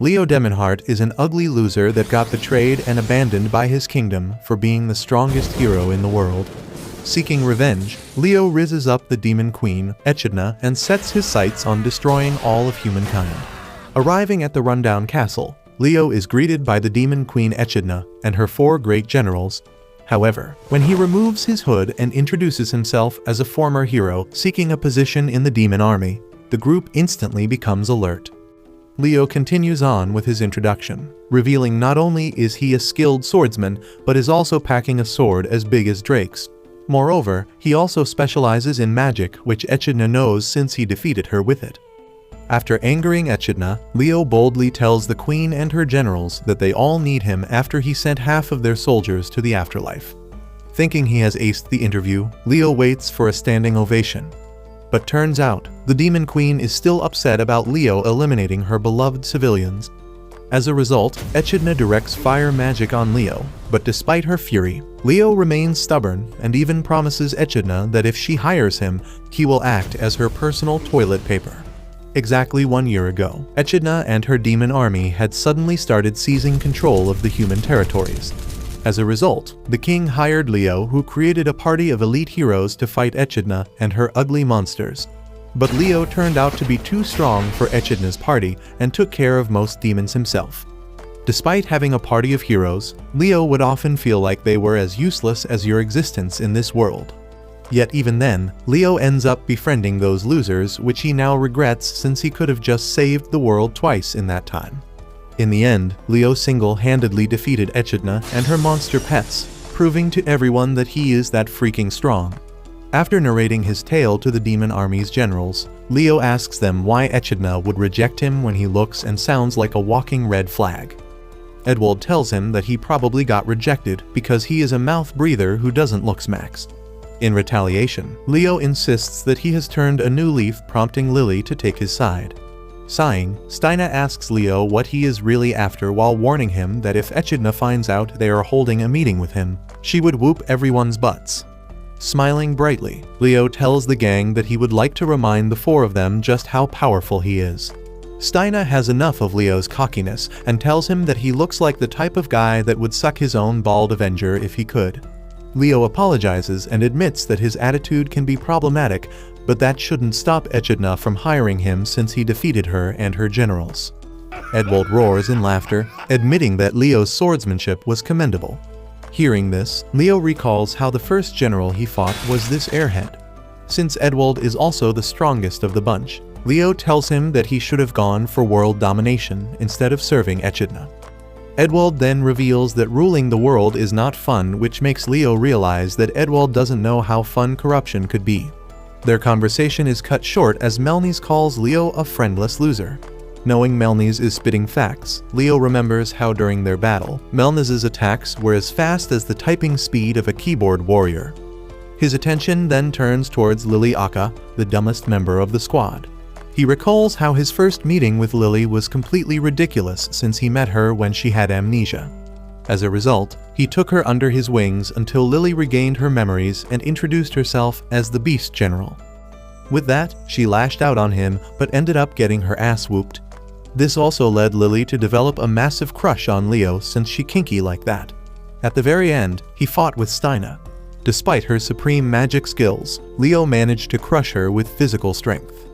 Leo Demonheart is an ugly loser that got betrayed and abandoned by his kingdom for being the strongest hero in the world. Seeking revenge, Leo rises up the demon queen, Echidna, and sets his sights on destroying all of humankind. Arriving at the rundown castle, Leo is greeted by the demon queen Echidna and her 4 great generals. However, when he removes his hood and introduces himself as a former hero seeking a position in the demon army, the group instantly becomes alert. Leo continues on with his introduction, revealing not only is he a skilled swordsman, but is also packing a sword as big as Drake's. Moreover, he also specializes in magic, which Echidna knows since he defeated her with it. After angering Echidna, Leo boldly tells the queen and her generals that they all need him after he sent half of their soldiers to the afterlife. Thinking he has aced the interview, Leo waits for a standing ovation. But turns out, the demon queen is still upset about Leo eliminating her beloved civilians. As a result, Echidna directs fire magic on Leo, but despite her fury, Leo remains stubborn and even promises Echidna that if she hires him, he will act as her personal toilet paper. Exactly 1 year ago, Echidna and her demon army had suddenly started seizing control of the human territories. As a result, the king hired Leo, who created a party of elite heroes to fight Echidna and her ugly monsters. But Leo turned out to be too strong for Echidna's party and took care of most demons himself. Despite having a party of heroes, Leo would often feel like they were as useless as your existence in this world. Yet even then, Leo ends up befriending those losers, which he now regrets since he could have just saved the world twice in that time. In the end, Leo single-handedly defeated Echidna and her monster pets, proving to everyone that he is that freaking strong. After narrating his tale to the demon army's generals, Leo asks them why Echidna would reject him when he looks and sounds like a walking red flag. Edwald tells him that he probably got rejected because he is a mouth breather who doesn't look smacks. In retaliation, Leo insists that he has turned a new leaf, prompting Lily to take his side. Sighing, Steina asks Leo what he is really after while warning him that if Echidna finds out they are holding a meeting with him, she would whoop everyone's butts. Smiling brightly, Leo tells the gang that he would like to remind the 4 of them just how powerful he is. Steina has enough of Leo's cockiness and tells him that he looks like the type of guy that would suck his own bald Avenger if he could. Leo apologizes and admits that his attitude can be problematic, but that shouldn't stop Echidna from hiring him since he defeated her and her generals. Edwald roars in laughter, admitting that Leo's swordsmanship was commendable. Hearing this, Leo recalls how the first general he fought was this airhead. Since Edwald is also the strongest of the bunch, Leo tells him that he should have gone for world domination instead of serving Echidna. Edwald then reveals that ruling the world is not fun, which makes Leo realize that Edwald doesn't know how fun corruption could be. Their conversation is cut short as Melnies calls Leo a friendless loser. Knowing Melnies is spitting facts, Leo remembers how during their battle, Melnies' attacks were as fast as the typing speed of a keyboard warrior. His attention then turns towards Lily Aka, the dumbest member of the squad. He recalls how his first meeting with Lily was completely ridiculous since he met her when she had amnesia. As a result, he took her under his wings until Lily regained her memories and introduced herself as the Beast General. With that, she lashed out on him but ended up getting her ass whooped. This also led Lily to develop a massive crush on Leo since she kinky like that. At the very end, he fought with Steina. Despite her supreme magic skills, Leo managed to crush her with physical strength.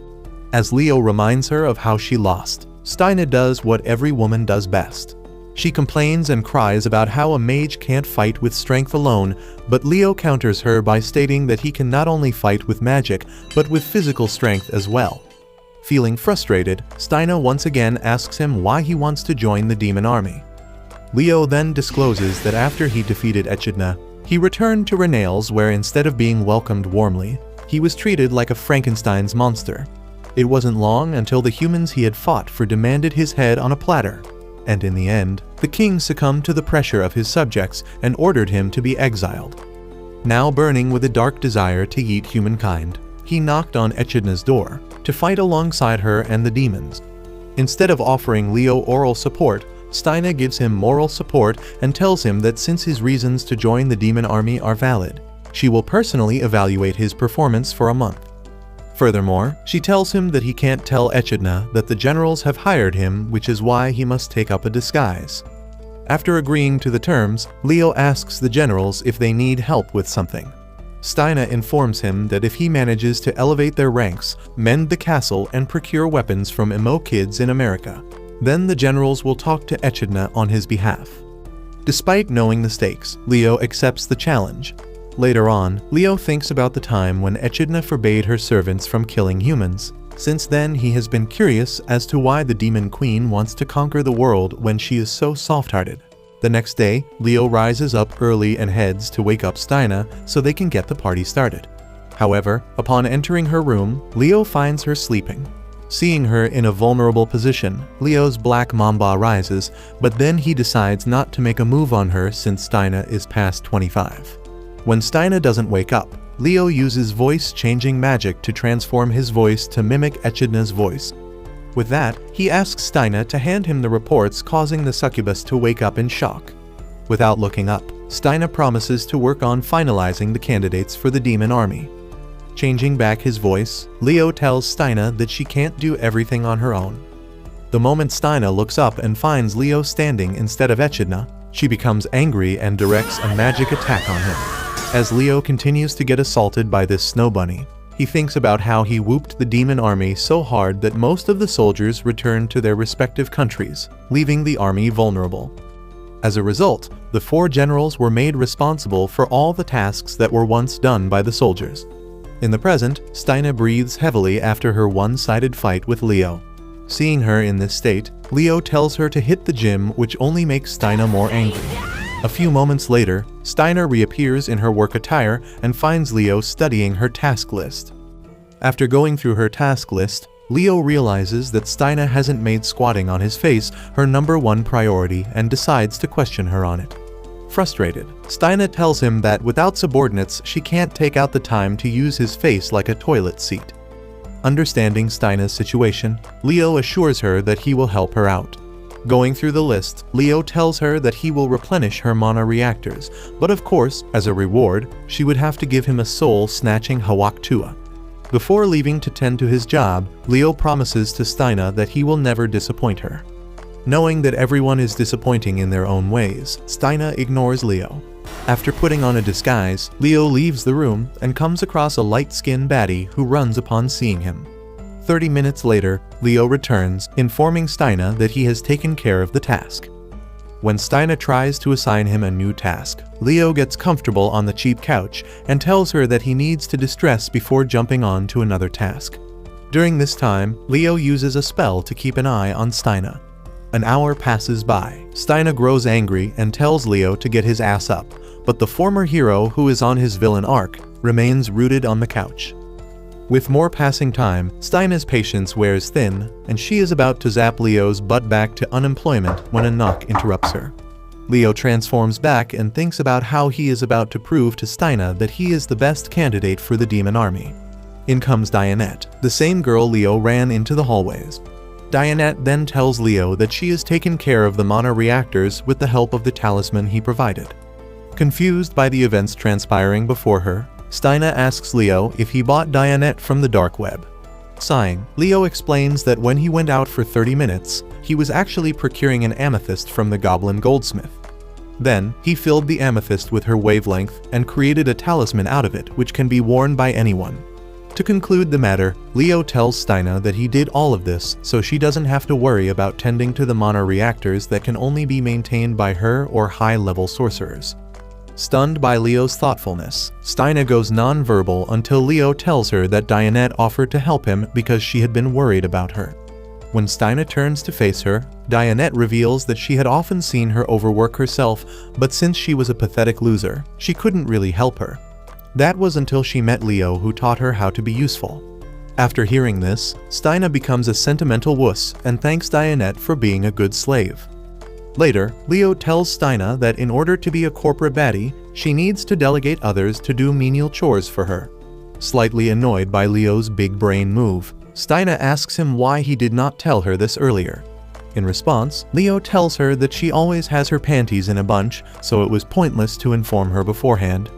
As Leo reminds her of how she lost, Steina does what every woman does best. She complains and cries about how a mage can't fight with strength alone, but Leo counters her by stating that he can not only fight with magic, but with physical strength as well. Feeling frustrated, Steina once again asks him why he wants to join the demon army. Leo then discloses that after he defeated Echidna, he returned to Renales where instead of being welcomed warmly, he was treated like a Frankenstein's monster. It wasn't long until the humans he had fought for demanded his head on a platter, and in the end, the king succumbed to the pressure of his subjects and ordered him to be exiled. Now burning with a dark desire to eat humankind, he knocked on Echidna's door to fight alongside her and the demons. Instead of offering Leo oral support, Steina gives him moral support and tells him that since his reasons to join the demon army are valid, she will personally evaluate his performance for a month. Furthermore, she tells him that he can't tell Echidna that the generals have hired him, which is why he must take up a disguise. After agreeing to the terms, Leo asks the generals if they need help with something. Steina informs him that if he manages to elevate their ranks, mend the castle, and procure weapons from emo kids in America, then the generals will talk to Echidna on his behalf. Despite knowing the stakes, Leo accepts the challenge. Later on, Leo thinks about the time when Echidna forbade her servants from killing humans. Since then, he has been curious as to why the Demon Queen wants to conquer the world when she is so soft-hearted. The next day, Leo rises up early and heads to wake up Steina so they can get the party started. However, upon entering her room, Leo finds her sleeping. Seeing her in a vulnerable position, Leo's black mamba rises, but then he decides not to make a move on her since Steina is past 25. When Steina doesn't wake up, Leo uses voice-changing magic to transform his voice to mimic Echidna's voice. With that, he asks Steina to hand him the reports, causing the succubus to wake up in shock. Without looking up, Steina promises to work on finalizing the candidates for the demon army. Changing back his voice, Leo tells Steina that she can't do everything on her own. The moment Steina looks up and finds Leo standing instead of Echidna, she becomes angry and directs a magic attack on him. As Leo continues to get assaulted by this snow bunny, he thinks about how he whooped the demon army so hard that most of the soldiers returned to their respective countries, leaving the army vulnerable. As a result, the 4 generals were made responsible for all the tasks that were once done by the soldiers. In the present, Steina breathes heavily after her one-sided fight with Leo. Seeing her in this state, Leo tells her to hit the gym, which only makes Steina more angry. A few moments later, Steina reappears in her work attire and finds Leo studying her task list. After going through her task list, Leo realizes that Steina hasn't made squatting on his face her #1 priority and decides to question her on it. Frustrated, Steina tells him that without subordinates she can't take out the time to use his face like a toilet seat. Understanding Steina's situation, Leo assures her that he will help her out. Going through the list, Leo tells her that he will replenish her mana reactors, but of course, as a reward, she would have to give him a soul-snatching Hawaktua. Before leaving to tend to his job, Leo promises to Steina that he will never disappoint her. Knowing that everyone is disappointing in their own ways, Steina ignores Leo. After putting on a disguise, Leo leaves the room and comes across a light-skinned baddie who runs upon seeing him. 30 minutes later, Leo returns, informing Steina that he has taken care of the task. When Steina tries to assign him a new task, Leo gets comfortable on the cheap couch and tells her that he needs to distress before jumping on to another task. During this time, Leo uses a spell to keep an eye on Steina. An hour passes by. Steina grows angry and tells Leo to get his ass up, but the former hero, who is on his villain arc, remains rooted on the couch. With more passing time, Steina's patience wears thin, and she is about to zap Leo's butt back to unemployment when a knock interrupts her. Leo transforms back and thinks about how he is about to prove to Steina that he is the best candidate for the demon army. In comes Dianette, the same girl Leo ran into the hallways. Dianette then tells Leo that she has taken care of the mana reactors with the help of the talisman he provided. Confused by the events transpiring before her, Steina asks Leo if he bought Dianette from the dark web. Sighing, Leo explains that when he went out for 30 minutes, he was actually procuring an amethyst from the goblin goldsmith. Then, he filled the amethyst with her wavelength and created a talisman out of it which can be worn by anyone. To conclude the matter, Leo tells Steina that he did all of this so she doesn't have to worry about tending to the mana reactors that can only be maintained by her or high-level sorcerers. Stunned by Leo's thoughtfulness, Steina goes non-verbal until Leo tells her that Dianette offered to help him because she had been worried about her. When Steina turns to face her, Dianette reveals that she had often seen her overwork herself, but since she was a pathetic loser, she couldn't really help her. That was until she met Leo, who taught her how to be useful. After hearing this, Steina becomes a sentimental wuss and thanks Dianette for being a good slave. Later, Leo tells Steina that in order to be a corporate baddie, she needs to delegate others to do menial chores for her. Slightly annoyed by Leo's big brain move, Steina asks him why he did not tell her this earlier. In response, Leo tells her that she always has her panties in a bunch, so it was pointless to inform her beforehand.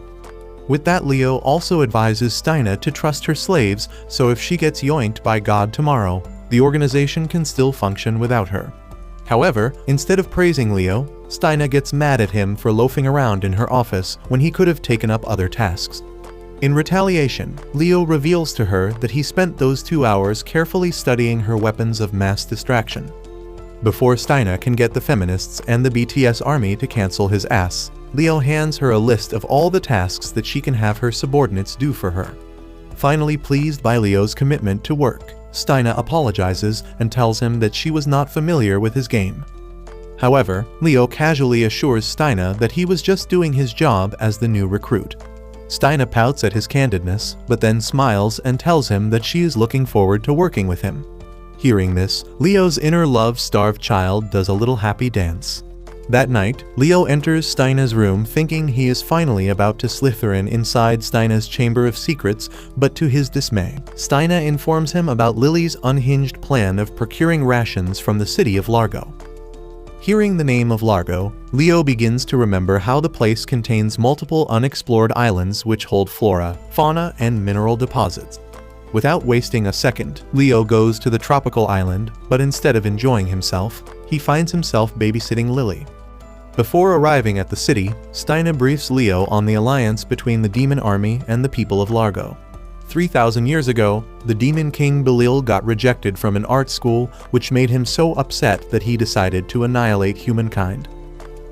With that, Leo also advises Steina to trust her slaves, so if she gets yoinked by God tomorrow, the organization can still function without her. However, instead of praising Leo, Steina gets mad at him for loafing around in her office when he could have taken up other tasks. In retaliation, Leo reveals to her that he spent those 2 hours carefully studying her weapons of mass distraction. Before Steina can get the feminists and the BTS army to cancel his ass, Leo hands her a list of all the tasks that she can have her subordinates do for her. Finally pleased by Leo's commitment to work, Steina apologizes and tells him that she was not familiar with his game. However, Leo casually assures Steina that he was just doing his job as the new recruit. Steina pouts at his candidness, but then smiles and tells him that she is looking forward to working with him. Hearing this, Leo's inner love-starved child does a little happy dance. That night, Leo enters Steina's room thinking he is finally about to Slytherin inside Steina's chamber of secrets, but to his dismay, Steina informs him about Lily's unhinged plan of procuring rations from the city of Largo. Hearing the name of Largo, Leo begins to remember how the place contains multiple unexplored islands which hold flora, fauna, and mineral deposits. Without wasting a second, Leo goes to the tropical island, but instead of enjoying himself, he finds himself babysitting Lily. Before arriving at the city, Steina briefs Leo on the alliance between the demon army and the people of Largo. 3,000 years ago, the demon king Belil got rejected from an art school, which made him so upset that he decided to annihilate humankind.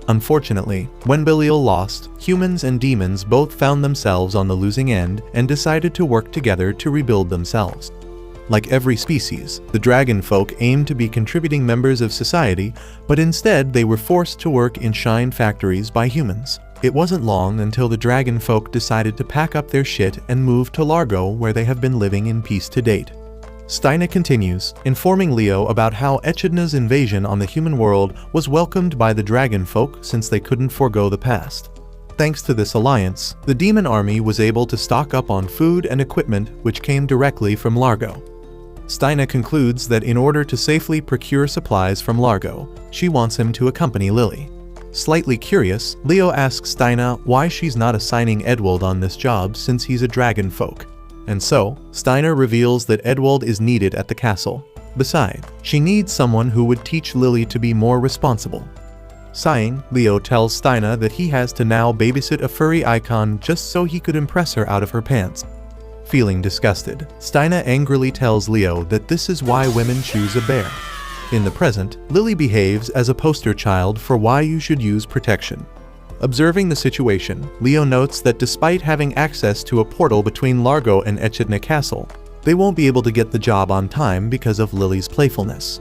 Unfortunately, when Belil lost, humans and demons both found themselves on the losing end and decided to work together to rebuild themselves. Like every species, the dragon folk aimed to be contributing members of society, but instead they were forced to work in shine factories by humans. It wasn't long until the dragon folk decided to pack up their shit and move to Largo, where they have been living in peace to date. Steina continues, informing Leo about how Echidna's invasion on the human world was welcomed by the dragon folk since they couldn't forego the past. Thanks to this alliance, the demon army was able to stock up on food and equipment which came directly from Largo. Steina concludes that in order to safely procure supplies from Largo, she wants him to accompany Lily. Slightly curious, Leo asks Steina why she's not assigning Edwald on this job since he's a dragon folk. And so, Steina reveals that Edwald is needed at the castle. Besides, she needs someone who would teach Lily to be more responsible. Sighing, Leo tells Steina that he has to now babysit a furry icon just so he could impress her out of her pants. Feeling disgusted, Steina angrily tells Leo that this is why women choose a bear. In the present, Lily behaves as a poster child for why you should use protection. Observing the situation, Leo notes that despite having access to a portal between Largo and Echidna Castle, they won't be able to get the job on time because of Lily's playfulness.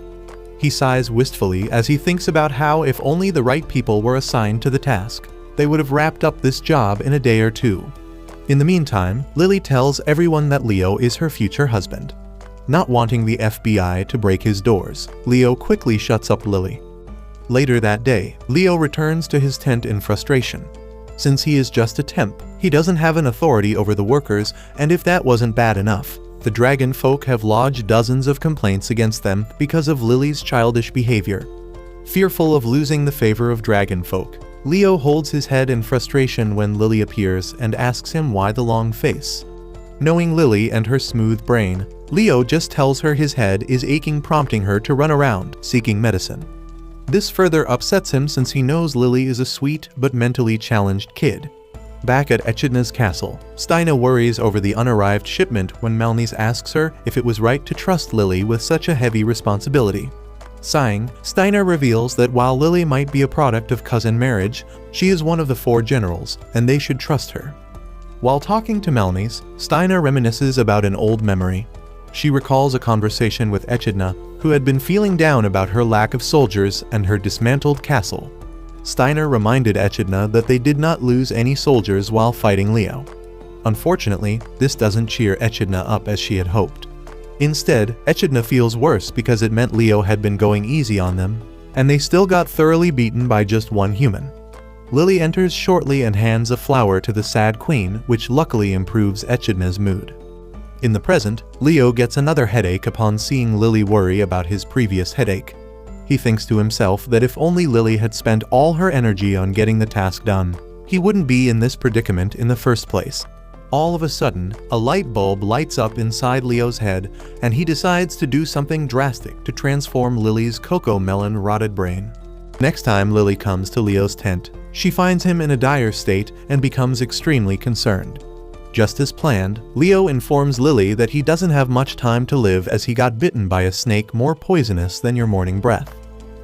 He sighs wistfully as he thinks about how if only the right people were assigned to the task, they would have wrapped up this job in a day or two. In the meantime, Lily tells everyone that Leo is her future husband. Not wanting the FBI to break his doors, Leo quickly shuts up Lily. Later that day, Leo returns to his tent in frustration. Since he is just a temp, he doesn't have an authority over the workers, and if that wasn't bad enough, the dragon folk have lodged dozens of complaints against them because of Lily's childish behavior. Fearful of losing the favor of dragon folk, Leo holds his head in frustration when Lily appears and asks him why the long face. Knowing Lily and her smooth brain, Leo just tells her his head is aching, prompting her to run around, seeking medicine. This further upsets him since he knows Lily is a sweet but mentally challenged kid. Back at Echidna's castle, Steina worries over the unarrived shipment when Melnice asks her if it was right to trust Lily with such a heavy responsibility. Sighing, Steina reveals that while Lily might be a product of cousin marriage, she is one of the 4 generals, and they should trust her. While talking to Melnice, Steina reminisces about an old memory. She recalls a conversation with Echidna, who had been feeling down about her lack of soldiers and her dismantled castle. Steina reminded Echidna that they did not lose any soldiers while fighting Leo. Unfortunately, this doesn't cheer Echidna up as she had hoped. Instead, Echidna feels worse because it meant Leo had been going easy on them, and they still got thoroughly beaten by just one human. Lily enters shortly and hands a flower to the sad queen, which luckily improves Echidna's mood. In the present, Leo gets another headache upon seeing Lily worry about his previous headache. He thinks to himself that if only Lily had spent all her energy on getting the task done, he wouldn't be in this predicament in the first place. All of a sudden, a light bulb lights up inside Leo's head, and he decides to do something drastic to transform Lily's cocoa melon rotted brain. Next time Lily comes to Leo's tent, she finds him in a dire state and becomes extremely concerned. Just as planned, Leo informs Lily that he doesn't have much time to live as he got bitten by a snake more poisonous than your morning breath.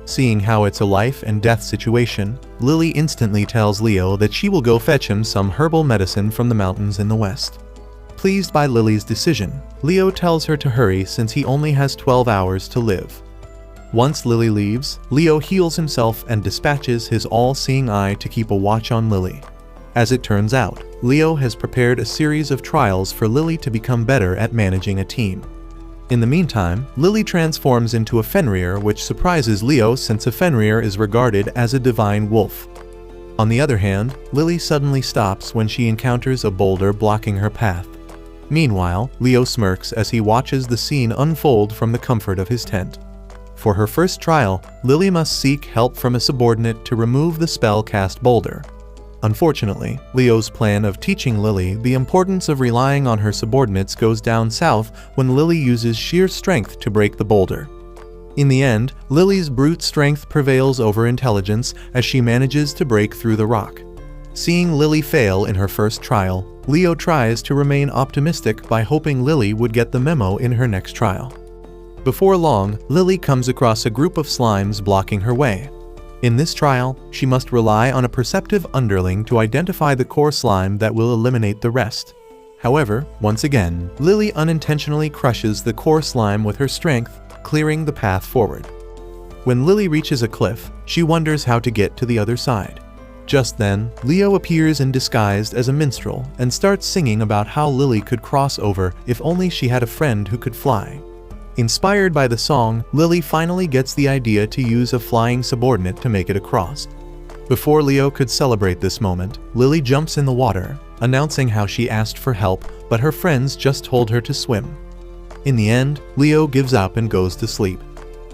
Seeing how it's a life and death situation, Lily instantly tells Leo that she will go fetch him some herbal medicine from the mountains in the west. Pleased by Lily's decision, Leo tells her to hurry since he only has 12 hours to live. Once Lily leaves, Leo heals himself and dispatches his all-seeing eye to keep a watch on Lily. As it turns out, Leo has prepared a series of trials for Lily to become better at managing a team. In the meantime, Lily transforms into a Fenrir, which surprises Leo since a Fenrir is regarded as a divine wolf. On the other hand, Lily suddenly stops when she encounters a boulder blocking her path. Meanwhile, Leo smirks as he watches the scene unfold from the comfort of his tent. For her first trial, Lily must seek help from a subordinate to remove the spell-cast boulder. Unfortunately, Leo's plan of teaching Lily the importance of relying on her subordinates goes down south when Lily uses sheer strength to break the boulder. In the end, Lily's brute strength prevails over intelligence as she manages to break through the rock. Seeing Lily fail in her first trial, Leo tries to remain optimistic by hoping Lily would get the memo in her next trial. Before long, Lily comes across a group of slimes blocking her way. In this trial, she must rely on a perceptive underling to identify the core slime that will eliminate the rest. However, once again, Lily unintentionally crushes the core slime with her strength, clearing the path forward. When Lily reaches a cliff, she wonders how to get to the other side. Just then, Leo appears in disguised as a minstrel and starts singing about how Lily could cross over if only she had a friend who could fly. Inspired by the song, Lily finally gets the idea to use a flying subordinate to make it across. Before Leo could celebrate this moment, Lily jumps in the water, announcing how she asked for help, but her friends just told her to swim. In the end, Leo gives up and goes to sleep.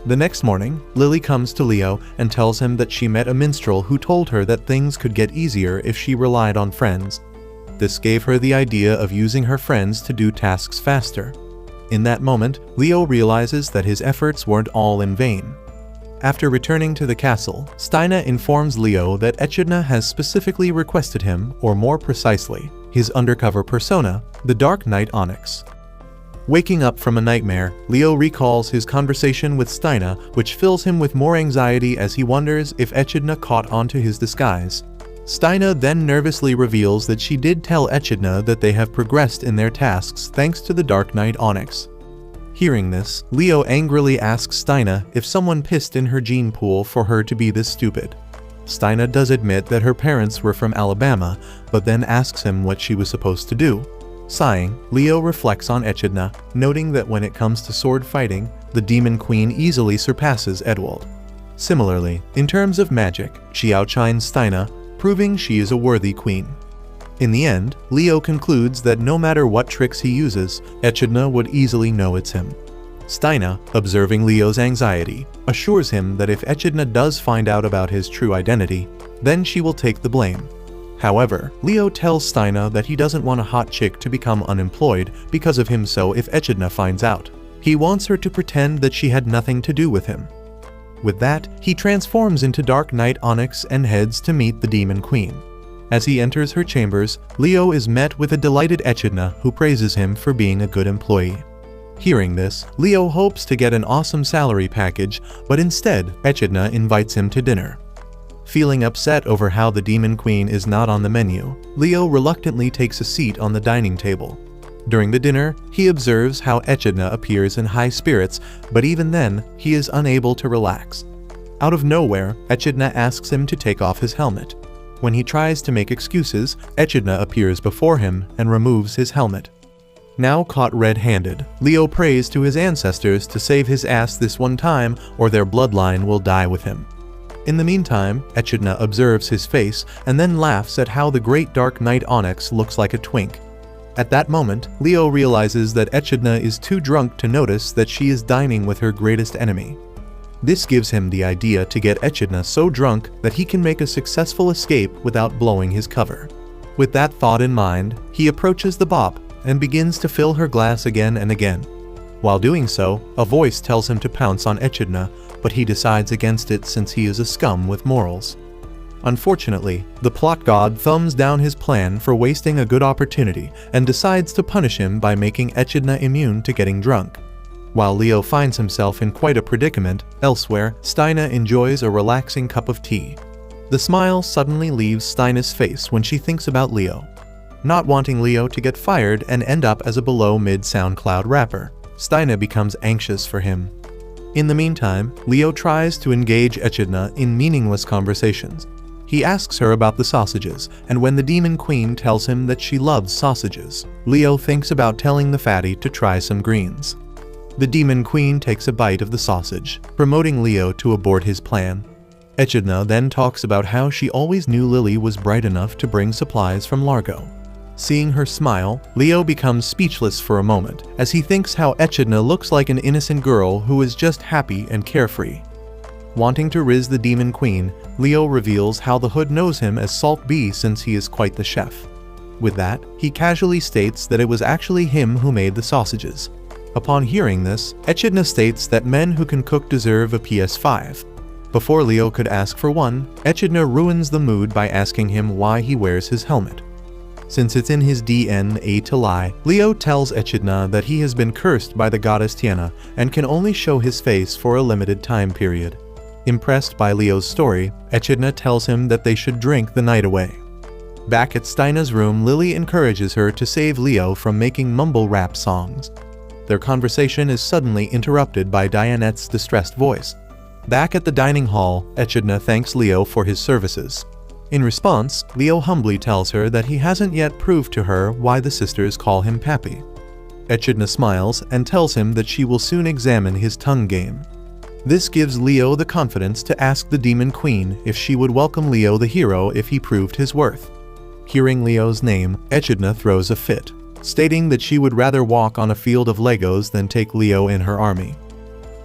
The next morning, Lily comes to Leo and tells him that she met a minstrel who told her that things could get easier if she relied on friends. This gave her the idea of using her friends to do tasks faster. In that moment, Leo realizes that his efforts weren't all in vain. After returning to the castle, Steina informs Leo that Echidna has specifically requested him, or more precisely, his undercover persona, the Dark Knight Onyx. Waking up from a nightmare, Leo recalls his conversation with Steina, which fills him with more anxiety as he wonders if Echidna caught onto his disguise. Steina then nervously reveals that she did tell Echidna that they have progressed in their tasks thanks to the Dark Knight Onyx. Hearing this, Leo angrily asks Steina if someone pissed in her gene pool for her to be this stupid. Steina does admit that her parents were from Alabama, but then asks him what she was supposed to do. Sighing, Leo reflects on Echidna, noting that when it comes to sword fighting, the Demon Queen easily surpasses Edwald. Similarly, in terms of magic, she outshines Steina, proving she is a worthy queen. In the end, Leo concludes that no matter what tricks he uses, Echidna would easily know it's him. Steina, observing Leo's anxiety, assures him that if Echidna does find out about his true identity, then she will take the blame. However, Leo tells Steina that he doesn't want a hot chick to become unemployed because of him, so if Echidna finds out, he wants her to pretend that she had nothing to do with him. With that, he transforms into Dark Knight Onyx and heads to meet the Demon Queen. As he enters her chambers, Leo is met with a delighted Echidna who praises him for being a good employee. Hearing this, Leo hopes to get an awesome salary package, but instead, Echidna invites him to dinner. Feeling upset over how the Demon Queen is not on the menu, Leo reluctantly takes a seat on the dining table. During the dinner, he observes how Echidna appears in high spirits, but even then, he is unable to relax. Out of nowhere, Echidna asks him to take off his helmet. When he tries to make excuses, Echidna appears before him and removes his helmet. Now caught red-handed, Leo prays to his ancestors to save his ass this one time or their bloodline will die with him. In the meantime, Echidna observes his face and then laughs at how the great Dark Knight Onyx looks like a twink. At that moment, Leo realizes that Echidna is too drunk to notice that she is dining with her greatest enemy. This gives him the idea to get Echidna so drunk that he can make a successful escape without blowing his cover. With that thought in mind, he approaches the bop and begins to fill her glass again and again. While doing so, a voice tells him to pounce on Echidna, but he decides against it since he is a scum with morals. Unfortunately, the plot god thumbs down his plan for wasting a good opportunity and decides to punish him by making Echidna immune to getting drunk. While Leo finds himself in quite a predicament, elsewhere, Steina enjoys a relaxing cup of tea. The smile suddenly leaves Steina's face when she thinks about Leo. Not wanting Leo to get fired and end up as a below-mid SoundCloud rapper, Steina becomes anxious for him. In the meantime, Leo tries to engage Echidna in meaningless conversations. He asks her about the sausages, and when the Demon Queen tells him that she loves sausages, Leo thinks about telling the fatty to try some greens. The Demon Queen takes a bite of the sausage, promoting Leo to abort his plan. Echidna then talks about how she always knew Lily was bright enough to bring supplies from Largo. Seeing her smile, Leo becomes speechless for a moment, as he thinks how Echidna looks like an innocent girl who is just happy and carefree. Wanting to riz the Demon Queen, Leo reveals how the hood knows him as Salt B since he is quite the chef. With that, he casually states that it was actually him who made the sausages. Upon hearing this, Echidna states that men who can cook deserve a PS5. Before Leo could ask for one, Echidna ruins the mood by asking him why he wears his helmet. Since it's in his DNA to lie, Leo tells Echidna that he has been cursed by the goddess Tiana and can only show his face for a limited time period. Impressed by Leo's story, Echidna tells him that they should drink the night away. Back at Steina's room, Lily encourages her to save Leo from making mumble rap songs. Their conversation is suddenly interrupted by Dianette's distressed voice. Back at the dining hall, Echidna thanks Leo for his services. In response, Leo humbly tells her that he hasn't yet proved to her why the sisters call him Pappy. Echidna smiles and tells him that she will soon examine his tongue game. This gives Leo the confidence to ask the Demon Queen if she would welcome Leo the hero if he proved his worth. Hearing Leo's name, Echidna throws a fit, stating that she would rather walk on a field of Legos than take Leo in her army.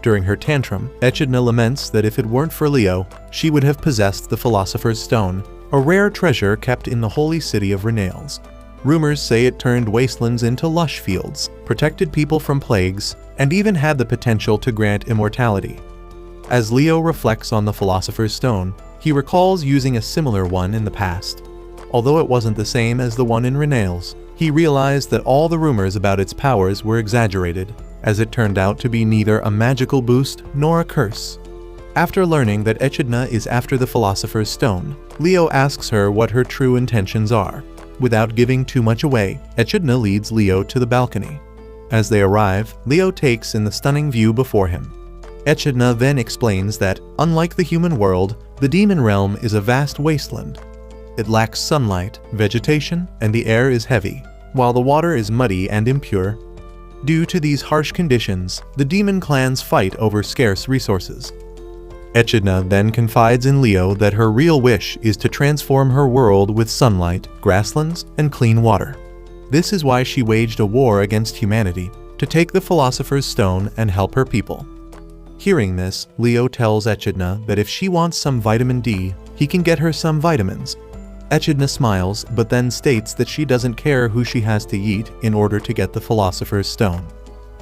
During her tantrum, Echidna laments that if it weren't for Leo, she would have possessed the Philosopher's Stone, a rare treasure kept in the holy city of Renales. Rumors say it turned wastelands into lush fields, protected people from plagues, and even had the potential to grant immortality. As Leo reflects on the Philosopher's Stone, he recalls using a similar one in the past. Although it wasn't the same as the one in Renales, he realized that all the rumors about its powers were exaggerated, as it turned out to be neither a magical boost nor a curse. After learning that Echidna is after the Philosopher's Stone, Leo asks her what her true intentions are. Without giving too much away, Echidna leads Leo to the balcony. As they arrive, Leo takes in the stunning view before him. Echidna then explains that, unlike the human world, the demon realm is a vast wasteland. It lacks sunlight, vegetation, and the air is heavy, while the water is muddy and impure. Due to these harsh conditions, the demon clans fight over scarce resources. Echidna then confides in Leo that her real wish is to transform her world with sunlight, grasslands, and clean water. This is why she waged a war against humanity, to take the Philosopher's Stone and help her people. Hearing this, Leo tells Echidna that if she wants some vitamin D, he can get her some vitamins. Echidna smiles, but then states that she doesn't care who she has to eat in order to get the Philosopher's Stone.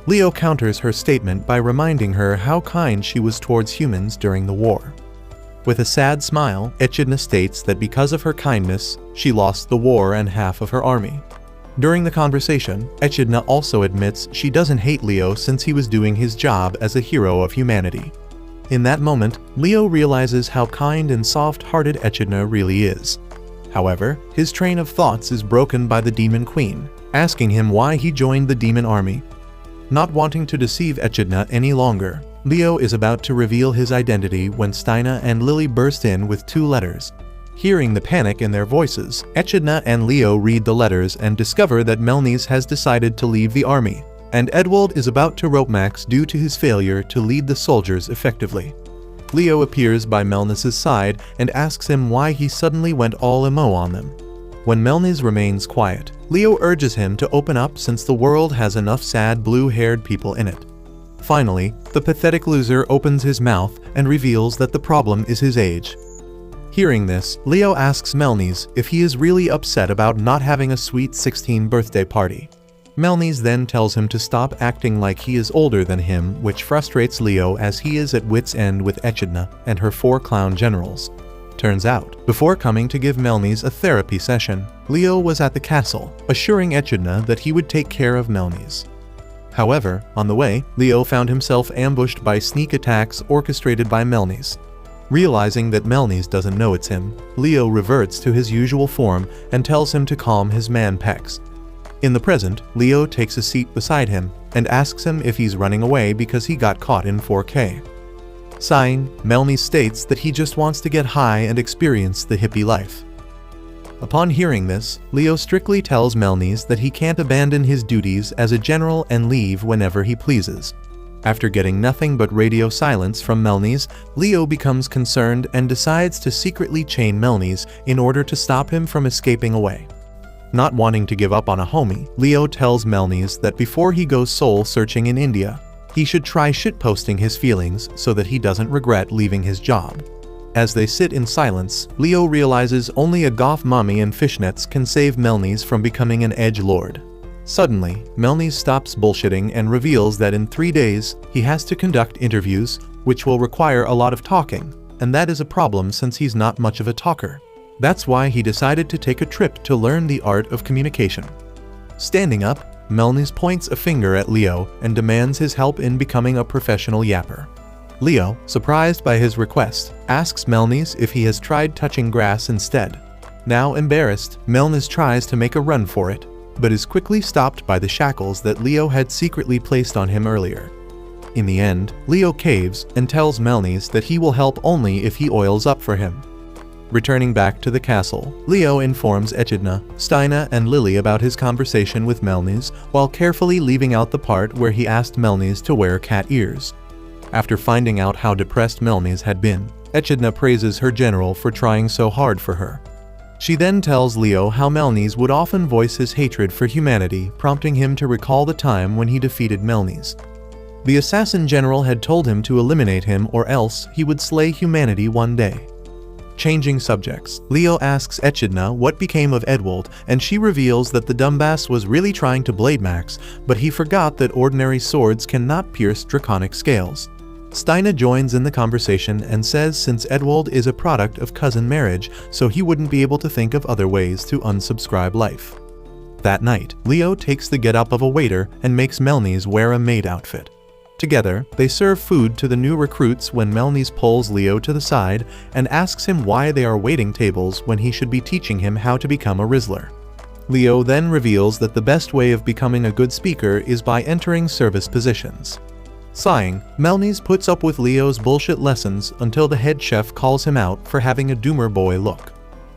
Leo counters her statement by reminding her how kind she was towards humans during the war. With a sad smile, Echidna states that because of her kindness, she lost the war and half of her army. During the conversation, Echidna also admits she doesn't hate Leo since he was doing his job as a hero of humanity. In that moment, Leo realizes how kind and soft-hearted Echidna really is. However, his train of thoughts is broken by the Demon Queen, asking him why he joined the demon army. Not wanting to deceive Echidna any longer, Leo is about to reveal his identity when Steina and Lily burst in with 2 letters. Hearing the panic in their voices, Echidna and Leo read the letters and discover that Melnice has decided to leave the army, and Edwald is about to rope Max due to his failure to lead the soldiers effectively. Leo appears by Melnice's side and asks him why he suddenly went all emo on them. When Melnice remains quiet, Leo urges him to open up since the world has enough sad blue-haired people in it. Finally, the pathetic loser opens his mouth and reveals that the problem is his age. Hearing this, Leo asks Melnies if he is really upset about not having a sweet 16th birthday party. Melnies then tells him to stop acting like he is older than him, which frustrates Leo as he is at wit's end with Echidna and her 4 clown generals. Turns out, before coming to give Melnies a therapy session, Leo was at the castle, assuring Echidna that he would take care of Melnies. However, on the way, Leo found himself ambushed by sneak attacks orchestrated by Melnies. Realizing that Melnies doesn't know it's him, Leo reverts to his usual form and tells him to calm his man pecs. In the present, Leo takes a seat beside him and asks him if he's running away because he got caught in 4K. Sighing, Melnies states that he just wants to get high and experience the hippie life. Upon hearing this, Leo strictly tells Melnies that he can't abandon his duties as a general and leave whenever he pleases. After getting nothing but radio silence from Melnies, Leo becomes concerned and decides to secretly chain Melnies in order to stop him from escaping away. Not wanting to give up on a homie, Leo tells Melnies that before he goes soul-searching in India, he should try shitposting his feelings so that he doesn't regret leaving his job. As they sit in silence, Leo realizes only a goth mommy and fishnets can save Melnies from becoming an edgelord. Suddenly, Melnies stops bullshitting and reveals that in 3 days, he has to conduct interviews, which will require a lot of talking, and that is a problem since he's not much of a talker. That's why he decided to take a trip to learn the art of communication. Standing up, Melnies points a finger at Leo and demands his help in becoming a professional yapper. Leo, surprised by his request, asks Melnies if he has tried touching grass instead. Now embarrassed, Melnies tries to make a run for it, but is quickly stopped by the shackles that Leo had secretly placed on him earlier. In the end, Leo caves and tells Melnies that he will help only if he oils up for him. Returning back to the castle, Leo informs Echidna, Steina, and Lily about his conversation with Melnies while carefully leaving out the part where he asked Melnies to wear cat ears. After finding out how depressed Melnies had been, Echidna praises her general for trying so hard for her. She then tells Leo how Melnies would often voice his hatred for humanity, prompting him to recall the time when he defeated Melnies. The assassin general had told him to eliminate him or else he would slay humanity one day. Changing subjects, Leo asks Echidna what became of Edwald, and she reveals that the dumbass was really trying to blade max, but he forgot that ordinary swords cannot pierce draconic scales. Steina joins in the conversation and says since Edwald is a product of cousin marriage, so he wouldn't be able to think of other ways to unsubscribe life. That night, Leo takes the getup of a waiter and makes Melnies wear a maid outfit. Together, they serve food to the new recruits when Melnies pulls Leo to the side and asks him why they are waiting tables when he should be teaching him how to become a Rizzler. Leo then reveals that the best way of becoming a good speaker is by entering service positions. Sighing, Melnies puts up with Leo's bullshit lessons until the head chef calls him out for having a doomer boy look.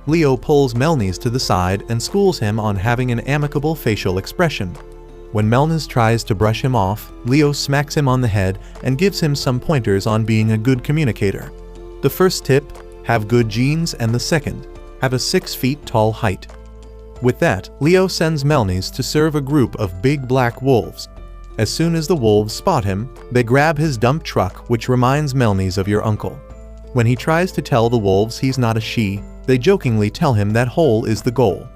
Leo pulls Melnies to the side and schools him on having an amicable facial expression. When Melnies tries to brush him off, Leo smacks him on the head and gives him some pointers on being a good communicator. The first tip, have good genes, and the second, have a 6 feet tall height. With that, Leo sends Melnies to serve a group of big black wolves. As soon as the wolves spot him, they grab his dump truck, which reminds Melnies of your uncle. When he tries to tell the wolves he's not a she, they jokingly tell him that hole is the goal.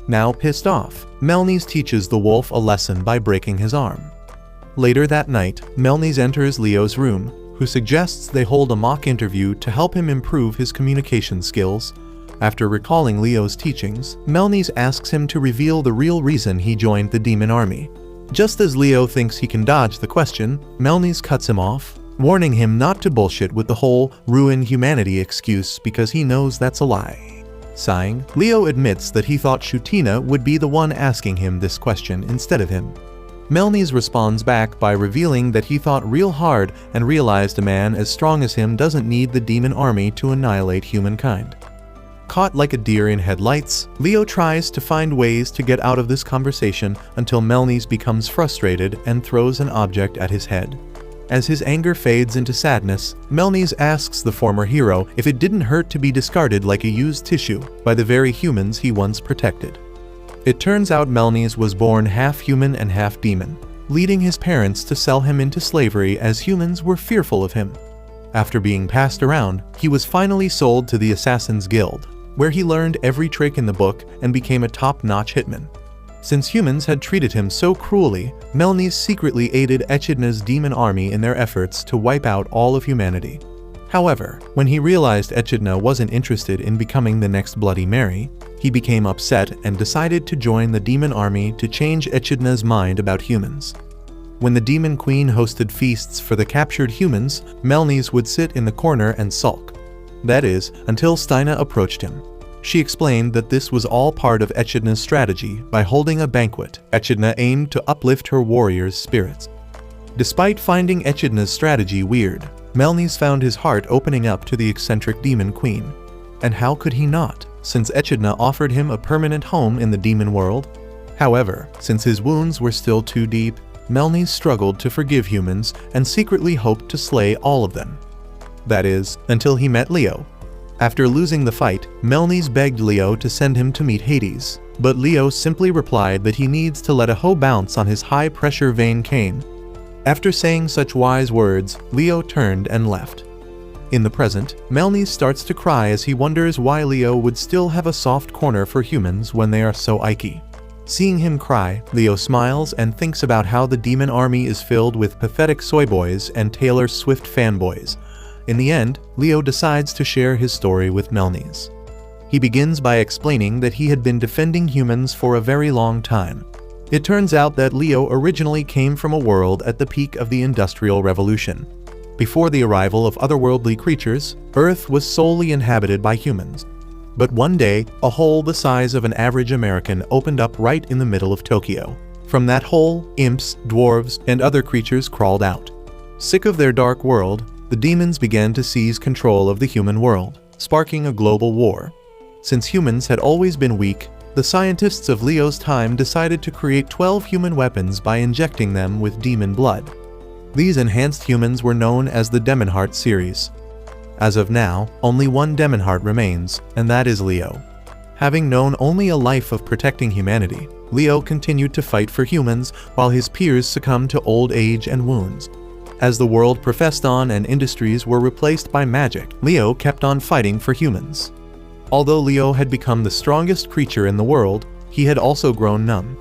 Now pissed off, Melnies teaches the wolf a lesson by breaking his arm. Later that night, Melnies enters Leo's room, who suggests they hold a mock interview to help him improve his communication skills. After recalling Leo's teachings, Melnies asks him to reveal the real reason he joined the demon army. Just as Leo thinks he can dodge the question, Melnies cuts him off, warning him not to bullshit with the whole ruin humanity excuse because he knows that's a lie. Sighing, Leo admits that he thought Shutina would be the one asking him this question instead of him. Melnies responds back by revealing that he thought real hard and realized a man as strong as him doesn't need the demon army to annihilate humankind. Caught like a deer in headlights, Leo tries to find ways to get out of this conversation until Melnies becomes frustrated and throws an object at his head. As his anger fades into sadness, Melnies asks the former hero if it didn't hurt to be discarded like a used tissue by the very humans he once protected. It turns out Melnies was born half human and half demon. leading his parents to sell him into slavery as humans were fearful of him. After being passed around, he was finally sold to the Assassin's Guild, where he learned every trick in the book and became a top-notch hitman. Since humans had treated him so cruelly, Melnice secretly aided Echidna's demon army in their efforts to wipe out all of humanity. However, when he realized Echidna wasn't interested in becoming the next Bloody Mary, he became upset and decided to join the demon army to change Echidna's mind about humans. When the Demon Queen hosted feasts for the captured humans, Melnice would sit in the corner and sulk. That is, until Steina approached him. She explained that this was all part of Echidna's strategy. By holding a banquet, Echidna aimed to uplift her warriors' spirits. Despite finding Echidna's strategy weird, Melnice found his heart opening up to the eccentric Demon Queen. And how could he not, since Echidna offered him a permanent home in the demon world? However, since his wounds were still too deep, Melnice struggled to forgive humans and secretly hoped to slay all of them. That is, until he met Leo. After losing the fight, Melnice begged Leo to send him to meet Hades, but Leo simply replied that he needs to let a hoe bounce on his high-pressure vein cane. After saying such wise words, Leo turned and left. In the present, Melnice starts to cry as he wonders why Leo would still have a soft corner for humans when they are so icky. Seeing him cry, Leo smiles and thinks about how the demon army is filled with pathetic soy boys and Taylor Swift fanboys. In the end, Leo decides to share his story with Melnice. He begins by explaining that he had been defending humans for a very long time. It turns out that Leo originally came from a world at the peak of the Industrial Revolution. Before the arrival of otherworldly creatures, Earth was solely inhabited by humans. But one day, a hole the size of an average American opened up right in the middle of Tokyo. From that hole, imps, dwarves, and other creatures crawled out. Sick of their dark world, the demons began to seize control of the human world, sparking a global war. Since humans had always been weak, the scientists of Leo's time decided to create 12 human weapons by injecting them with demon blood. These enhanced humans were known as the Demonheart series. As of now, only one Demonheart remains, and that is Leo. Having known only a life of protecting humanity, Leo continued to fight for humans while his peers succumbed to old age and wounds. As the world progressed on and industries were replaced by magic, Leo kept on fighting for humans. Although Leo had become the strongest creature in the world, he had also grown numb.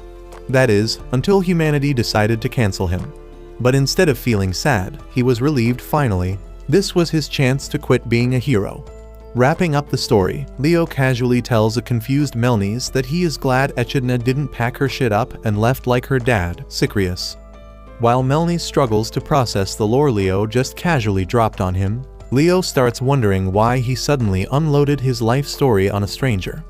That is, until humanity decided to cancel him. But instead of feeling sad, he was relieved finally. This was his chance to quit being a hero. Wrapping up the story, Leo casually tells a confused Melnice that he is glad Echidna didn't pack her shit up and left like her dad, Cyprius. While Melnice struggles to process the lore Leo just casually dropped on him, Leo starts wondering why he suddenly unloaded his life story on a stranger.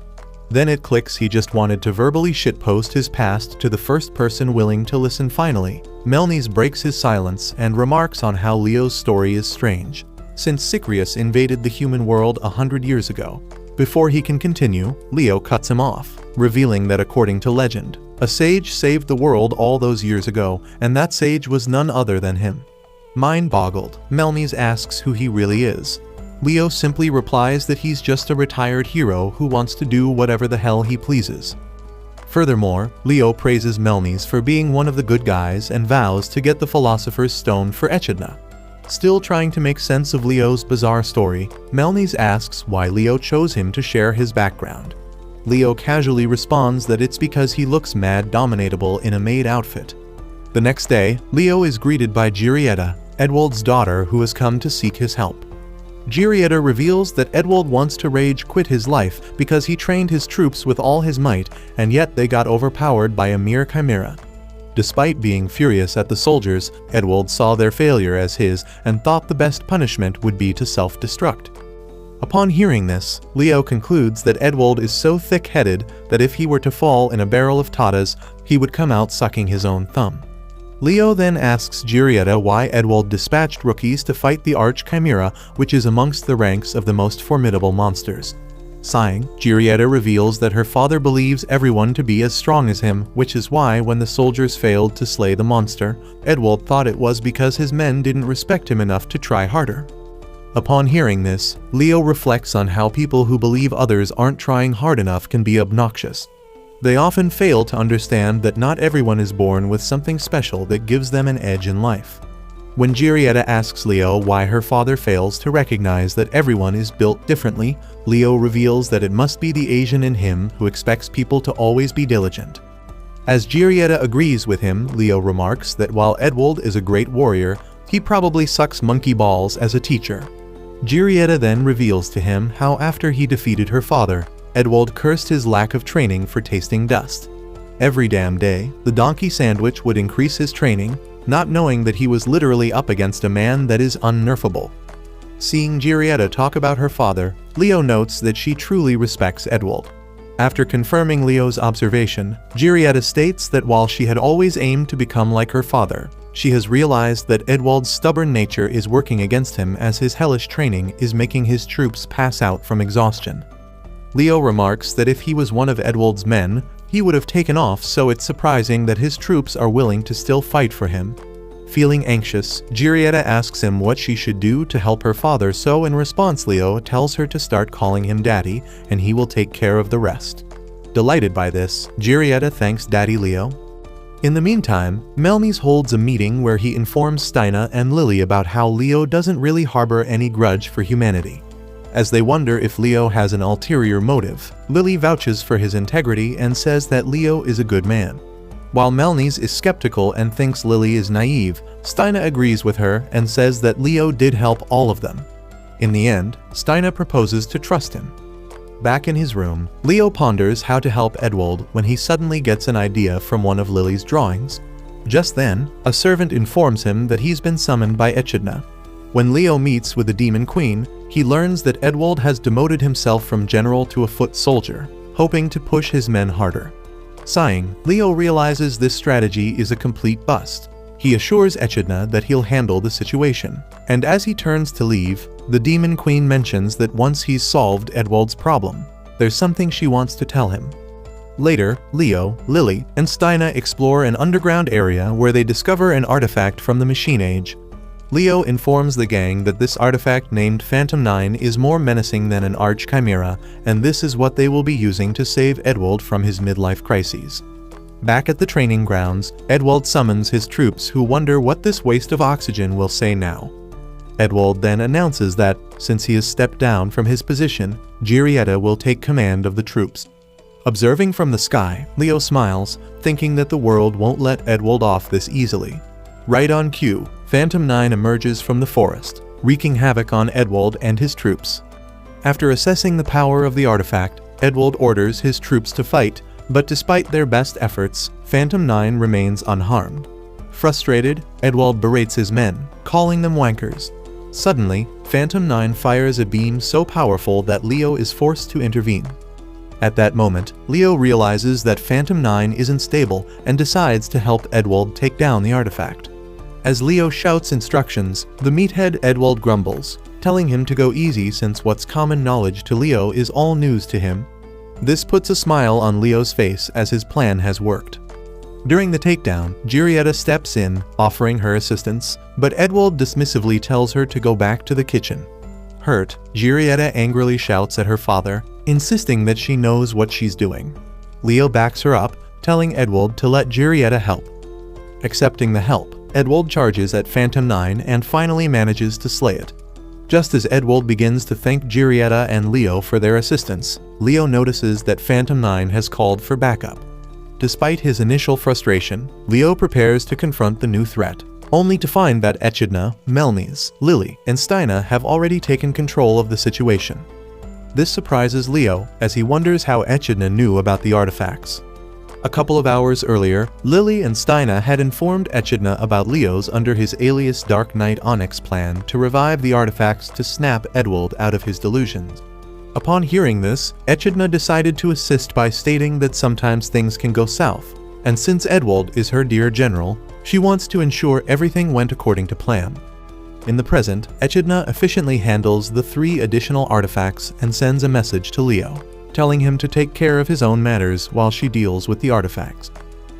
Then it clicks, he just wanted to verbally shitpost his past to the first person willing to listen. Finally, Melnice breaks his silence and remarks on how Leo's story is strange, since Cyprius invaded the human world 100 years ago. Before he can continue, Leo cuts him off, revealing that according to legend, a sage saved the world all those years ago, and that sage was none other than him. Mind-boggled, Melnice asks who he really is. Leo simply replies that he's just a retired hero who wants to do whatever the hell he pleases. Furthermore, Leo praises Melnice for being one of the good guys and vows to get the Philosopher's Stone for Echidna. Still trying to make sense of Leo's bizarre story, Melnice asks why Leo chose him to share his background. Leo casually responds that it's because he looks mad dominatable in a maid outfit. The next day, Leo is greeted by Giurietta, Edwald's daughter, who has come to seek his help. Giurietta reveals that Edwald wants to rage quit his life because he trained his troops with all his might, and yet they got overpowered by a mere chimera. Despite being furious at the soldiers, Edwald saw their failure as his and thought the best punishment would be to self-destruct. Upon hearing this, Leo concludes that Edwald is so thick-headed that if he were to fall in a barrel of tatas, he would come out sucking his own thumb. Leo then asks Giurietta why Edwald dispatched rookies to fight the Arch-Chimera, which is amongst the ranks of the most formidable monsters. Sighing, Giurietta reveals that her father believes everyone to be as strong as him, which is why when the soldiers failed to slay the monster, Edwald thought it was because his men didn't respect him enough to try harder. Upon hearing this, Leo reflects on how people who believe others aren't trying hard enough can be obnoxious. They often fail to understand that not everyone is born with something special that gives them an edge in life. When Giulietta asks Leo why her father fails to recognize that everyone is built differently, Leo reveals that it must be the Asian in him who expects people to always be diligent. As Giulietta agrees with him, Leo remarks that while Edward is a great warrior, he probably sucks monkey balls as a teacher. Giulietta then reveals to him how after he defeated her father, Edward cursed his lack of training for tasting dust. Every damn day, the donkey sandwich would increase his training, not knowing that he was literally up against a man that is unnerfable. Seeing Giulietta talk about her father, Leo notes that she truly respects Edward. After confirming Leo's observation, Giulietta states that while she had always aimed to become like her father, she has realized that Edward's stubborn nature is working against him as his hellish training is making his troops pass out from exhaustion. Leo remarks that if he was one of Edward's men, he would have taken off, so it's surprising that his troops are willing to still fight for him. Feeling anxious, Giulietta asks him what she should do to help her father, so in response Leo tells her to start calling him Daddy and he will take care of the rest. Delighted by this, Giulietta thanks Daddy Leo. In the meantime, Melmes holds a meeting where he informs Stina and Lily about how Leo doesn't really harbor any grudge for humanity. As they wonder if Leo has an ulterior motive, Lily vouches for his integrity and says that Leo is a good man. While Melmes is skeptical and thinks Lily is naive, Stina agrees with her and says that Leo did help all of them. In the end, Stina proposes to trust him. Back in his room, Leo ponders how to help Edward when he suddenly gets an idea from one of Lily's drawings. Just then, a servant informs him that he's been summoned by Echidna. When Leo meets with the Demon Queen, he learns that Edward has demoted himself from general to a foot soldier, hoping to push his men harder. Sighing, Leo realizes this strategy is a complete bust. He assures Echidna that he'll handle the situation, and as he turns to leave, the Demon Queen mentions that once he's solved Edward's problem, there's something she wants to tell him. Later, Leo, Lily, and Stina explore an underground area where they discover an artifact from the Machine Age. Leo informs the gang that this artifact named Phantom 9 is more menacing than an arch-chimera, and this is what they will be using to save Edward from his midlife crises. Back at the training grounds, Edward summons his troops who wonder what this waste of oxygen will say now. Edward then announces that, since he has stepped down from his position, Giulietta will take command of the troops. Observing from the sky, Leo smiles, thinking that the world won't let Edward off this easily. Right on cue, Phantom 9 emerges from the forest, wreaking havoc on Edward and his troops. After assessing the power of the artifact, Edward orders his troops to fight, but despite their best efforts, Phantom 9 remains unharmed. Frustrated, Edward berates his men, calling them wankers. Suddenly, Phantom 9 fires a beam so powerful that Leo is forced to intervene. At that moment, Leo realizes that Phantom 9 isn't stable and decides to help Edward take down the artifact. As Leo shouts instructions, the meathead Edward grumbles, telling him to go easy since what's common knowledge to Leo is all news to him. This puts a smile on Leo's face as his plan has worked. During the takedown, Giulietta steps in, offering her assistance, but Edward dismissively tells her to go back to the kitchen. Hurt, Giulietta angrily shouts at her father, insisting that she knows what she's doing. Leo backs her up, telling Edward to let Giulietta help. Accepting the help, Edward charges at Phantom 9 and finally manages to slay it. Just as Edward begins to thank Giulietta and Leo for their assistance, Leo notices that Phantom 9 has called for backup. Despite his initial frustration, Leo prepares to confront the new threat, only to find that Echidna, Melmes, Lily, and Stina have already taken control of the situation. This surprises Leo, as he wonders how Echidna knew about the artifacts. A couple of hours earlier, Lily and Stina had informed Echidna about Leo's under his alias Dark Knight Onyx plan to revive the artifacts to snap Edward out of his delusions. Upon hearing this, Echidna decided to assist by stating that sometimes things can go south, and since Edward is her dear general, she wants to ensure everything went according to plan. In the present, Echidna efficiently handles the 3 additional artifacts and sends a message to Leo, telling him to take care of his own matters while she deals with the artifacts.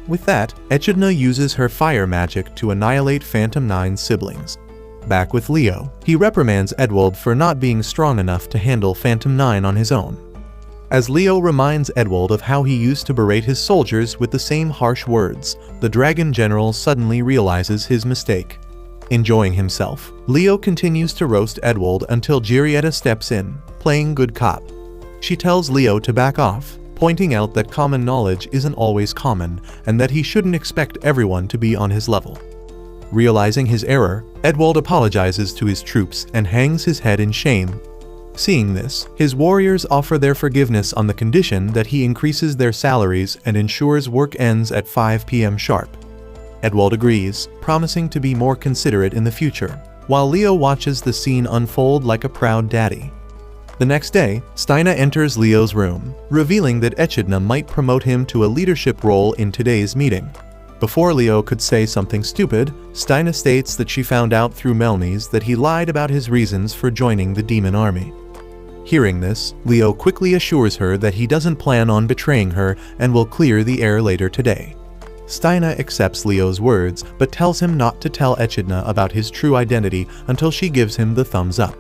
With that, Echidna uses her fire magic to annihilate Phantom 9's siblings. Back with Leo, he reprimands Edward for not being strong enough to handle Phantom 9 on his own. As Leo reminds Edwald of how he used to berate his soldiers with the same harsh words, the dragon general suddenly realizes his mistake. Enjoying himself, Leo continues to roast Edwald until Giulietta steps in, playing good cop. She tells Leo to back off, pointing out that common knowledge isn't always common and that he shouldn't expect everyone to be on his level. Realizing his error, Edwald apologizes to his troops and hangs his head in shame. Seeing this, his warriors offer their forgiveness on the condition that he increases their salaries and ensures work ends at 5 p.m. sharp. Edwald agrees, promising to be more considerate in the future, while Leo watches the scene unfold like a proud daddy. The next day, Steina enters Leo's room, revealing that Echidna might promote him to a leadership role in today's meeting. Before Leo could say something stupid, Steina states that she found out through Melmes that he lied about his reasons for joining the demon army. Hearing this, Leo quickly assures her that he doesn't plan on betraying her and will clear the air later today. Steina accepts Leo's words, but tells him not to tell Echidna about his true identity until she gives him the thumbs up.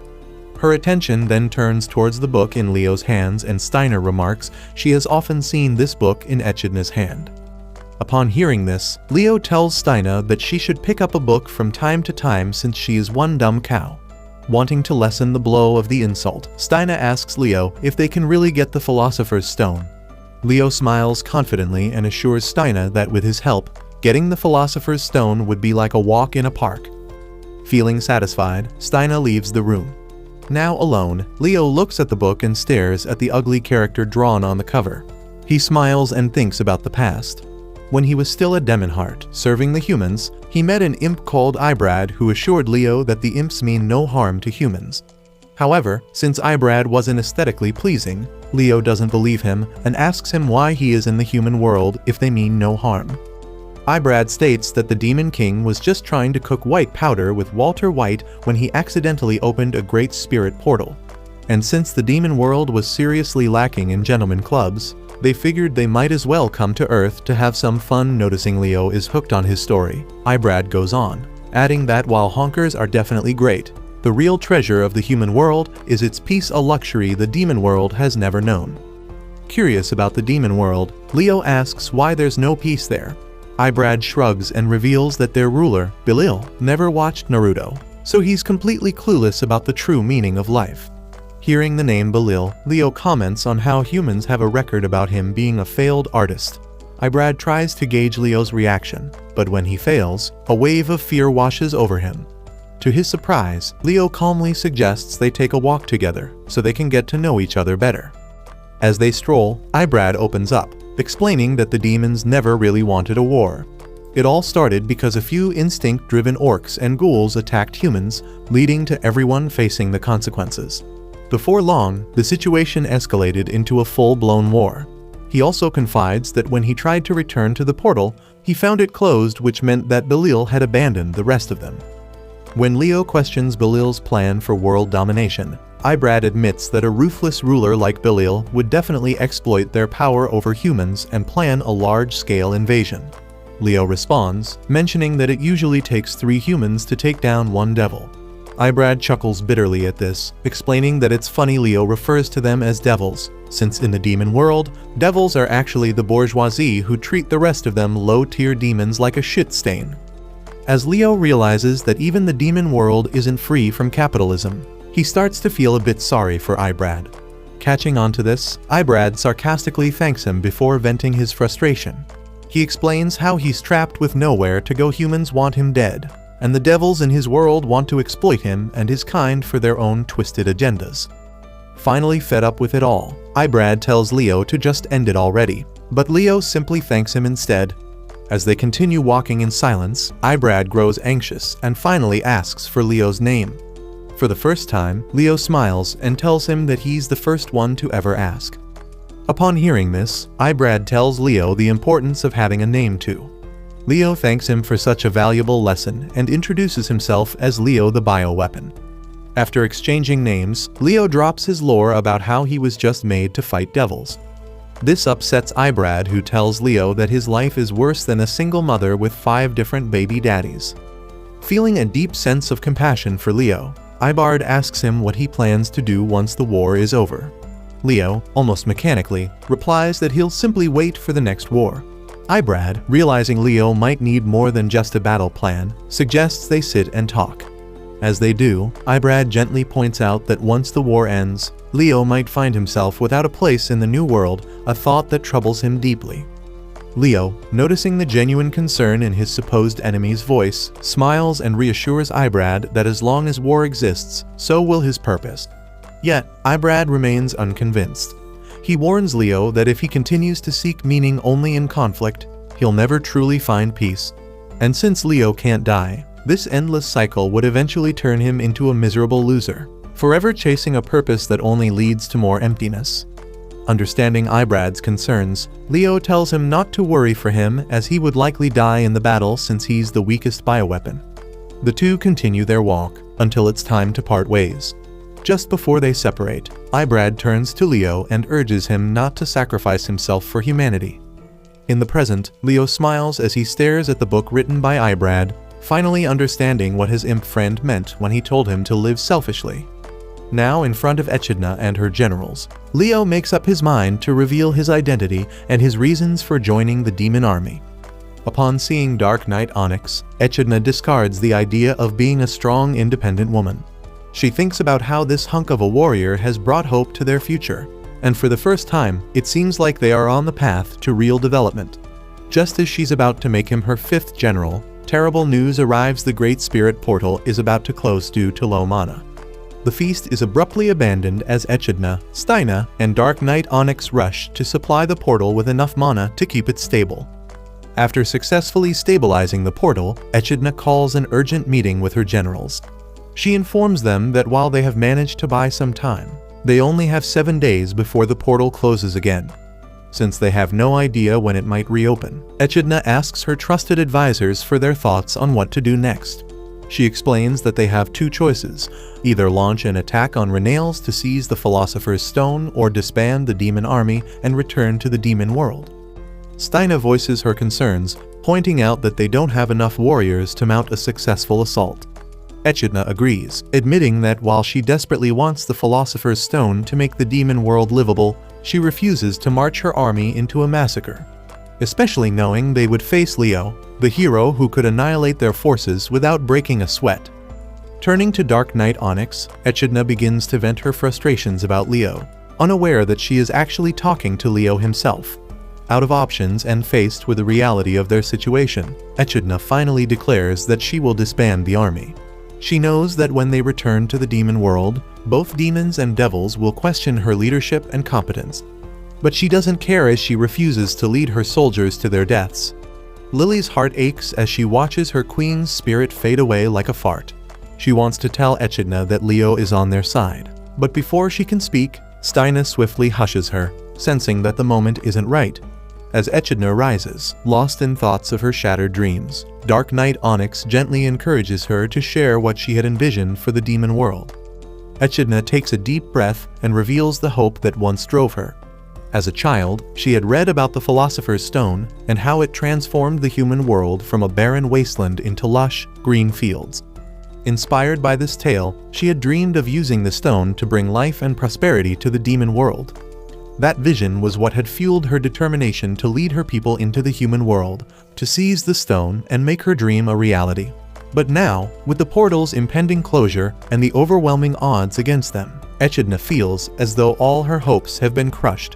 Her attention then turns towards the book in Leo's hands, and Steina remarks she has often seen this book in Echidna's hand. Upon hearing this, Leo tells Steina that she should pick up a book from time to time since she is one dumb cow. Wanting to lessen the blow of the insult, Steina asks Leo if they can really get the Philosopher's Stone. Leo smiles confidently and assures Steina that with his help, getting the Philosopher's Stone would be like a walk in a park. Feeling satisfied, Steina leaves the room. Now alone, Leo looks at the book and stares at the ugly character drawn on the cover. He smiles and thinks about the past. When he was still a Demonheart, serving the humans, he met an imp called Ibrad who assured Leo that the imps mean no harm to humans. However, since Ibrad wasn't aesthetically pleasing, Leo doesn't believe him and asks him why he is in the human world if they mean no harm. Ibrad states that the Demon King was just trying to cook white powder with Walter White when he accidentally opened a Great Spirit portal. And since the demon world was seriously lacking in gentlemen clubs, they figured they might as well come to Earth to have some fun. Noticing Leo is hooked on his story, Ibrad goes on, adding that while honkers are definitely great, the real treasure of the human world is its peace, a luxury the demon world has never known. Curious about the demon world, Leo asks why there's no peace there. Ibrad shrugs and reveals that their ruler, Belil, never watched Naruto, so he's completely clueless about the true meaning of life. Hearing the name Belil, Leo comments on how humans have a record about him being a failed artist. Ibrad tries to gauge Leo's reaction, but when he fails, a wave of fear washes over him. To his surprise, Leo calmly suggests they take a walk together so they can get to know each other better. As they stroll, Ibrad opens up, explaining that the demons never really wanted a war. It all started because a few instinct-driven orcs and ghouls attacked humans, leading to everyone facing the consequences. Before long, the situation escalated into a full-blown war. He also confides that when he tried to return to the portal, he found it closed, which meant that Belil had abandoned the rest of them. When Leo questions Belil's plan for world domination, Ibrad admits that a ruthless ruler like Belil would definitely exploit their power over humans and plan a large-scale invasion. Leo responds, mentioning that it usually takes 3 humans to take down 1 devil. Ibrad chuckles bitterly at this, explaining that it's funny Leo refers to them as devils, since in the demon world, devils are actually the bourgeoisie who treat the rest of them low-tier demons like a shit stain. As Leo realizes that even the demon world isn't free from capitalism, he starts to feel a bit sorry for Ibrad. Catching on to this, Ibrad sarcastically thanks him before venting his frustration. He explains how he's trapped with nowhere to go. Humans want him dead, and the devils in his world want to exploit him and his kind for their own twisted agendas. Finally fed up with it all, Ibrad tells Leo to just end it already, but Leo simply thanks him instead. As they continue walking in silence, Ibrad grows anxious and finally asks for Leo's name. For the first time, Leo smiles and tells him that he's the first one to ever ask. Upon hearing this, Ibrad tells Leo the importance of having a name too. Leo thanks him for such a valuable lesson and introduces himself as Leo the Bioweapon. After exchanging names, Leo drops his lore about how he was just made to fight devils. This upsets Ibrad, who tells Leo that his life is worse than a single mother with 5 different baby daddies. Feeling a deep sense of compassion for Leo, Ibrad asks him what he plans to do once the war is over. Leo, almost mechanically, replies that he'll simply wait for the next war. Ibrad, realizing Leo might need more than just a battle plan, suggests they sit and talk. As they do, Ibrad gently points out that once the war ends, Leo might find himself without a place in the new world, a thought that troubles him deeply. Leo, noticing the genuine concern in his supposed enemy's voice, smiles and reassures Ibrad that as long as war exists, so will his purpose. Yet, Ibrad remains unconvinced. He warns Leo that if he continues to seek meaning only in conflict, he'll never truly find peace. And since Leo can't die, this endless cycle would eventually turn him into a miserable loser, forever chasing a purpose that only leads to more emptiness. Understanding Ibrad's concerns, Leo tells him not to worry for him as he would likely die in the battle since he's the weakest bioweapon. The two continue their walk until it's time to part ways. Just before they separate, Ibrad turns to Leo and urges him not to sacrifice himself for humanity. In the present, Leo smiles as he stares at the book written by Ibrad, finally understanding what his imp friend meant when he told him to live selfishly. Now in front of Echidna and her generals, Leo makes up his mind to reveal his identity and his reasons for joining the demon army. Upon seeing Dark Knight Onyx, Echidna discards the idea of being a strong, independent woman. She thinks about how this hunk of a warrior has brought hope to their future, and for the first time, it seems like they are on the path to real development. Just as she's about to make him her 5th general, terrible news arrives: the Great Spirit Portal is about to close due to low mana. The feast is abruptly abandoned as Echidna, Steina, and Dark Knight Onyx rush to supply the portal with enough mana to keep it stable. After successfully stabilizing the portal, Echidna calls an urgent meeting with her generals. She informs them that while they have managed to buy some time, they only have 7 days before the portal closes again. Since they have no idea when it might reopen, Echidna asks her trusted advisors for their thoughts on what to do next. She explains that they have 2 choices: either launch an attack on Renales to seize the Philosopher's Stone or disband the demon army and return to the demon world. Steina voices her concerns, pointing out that they don't have enough warriors to mount a successful assault. Echidna agrees, admitting that while she desperately wants the Philosopher's Stone to make the demon world livable, she refuses to march her army into a massacre, especially knowing they would face Leo, the hero who could annihilate their forces without breaking a sweat. Turning to Dark Knight Onyx, Echidna begins to vent her frustrations about Leo, unaware that she is actually talking to Leo himself. Out of options and faced with the reality of their situation, Echidna finally declares that she will disband the army. She knows that when they return to the demon world, both demons and devils will question her leadership and competence. But she doesn't care as she refuses to lead her soldiers to their deaths. Lily's heart aches as she watches her queen's spirit fade away like a fart. She wants to tell Echidna that Leo is on their side, but before she can speak, Steina swiftly hushes her, sensing that the moment isn't right. As Echidna rises, lost in thoughts of her shattered dreams, Dark Knight Onyx gently encourages her to share what she had envisioned for the demon world. Echidna takes a deep breath and reveals the hope that once drove her. As a child, she had read about the Philosopher's Stone and how it transformed the human world from a barren wasteland into lush, green fields. Inspired by this tale, she had dreamed of using the stone to bring life and prosperity to the demon world. That vision was what had fueled her determination to lead her people into the human world, to seize the stone and make her dream a reality. But now, with the portal's impending closure and the overwhelming odds against them, Echidna feels as though all her hopes have been crushed.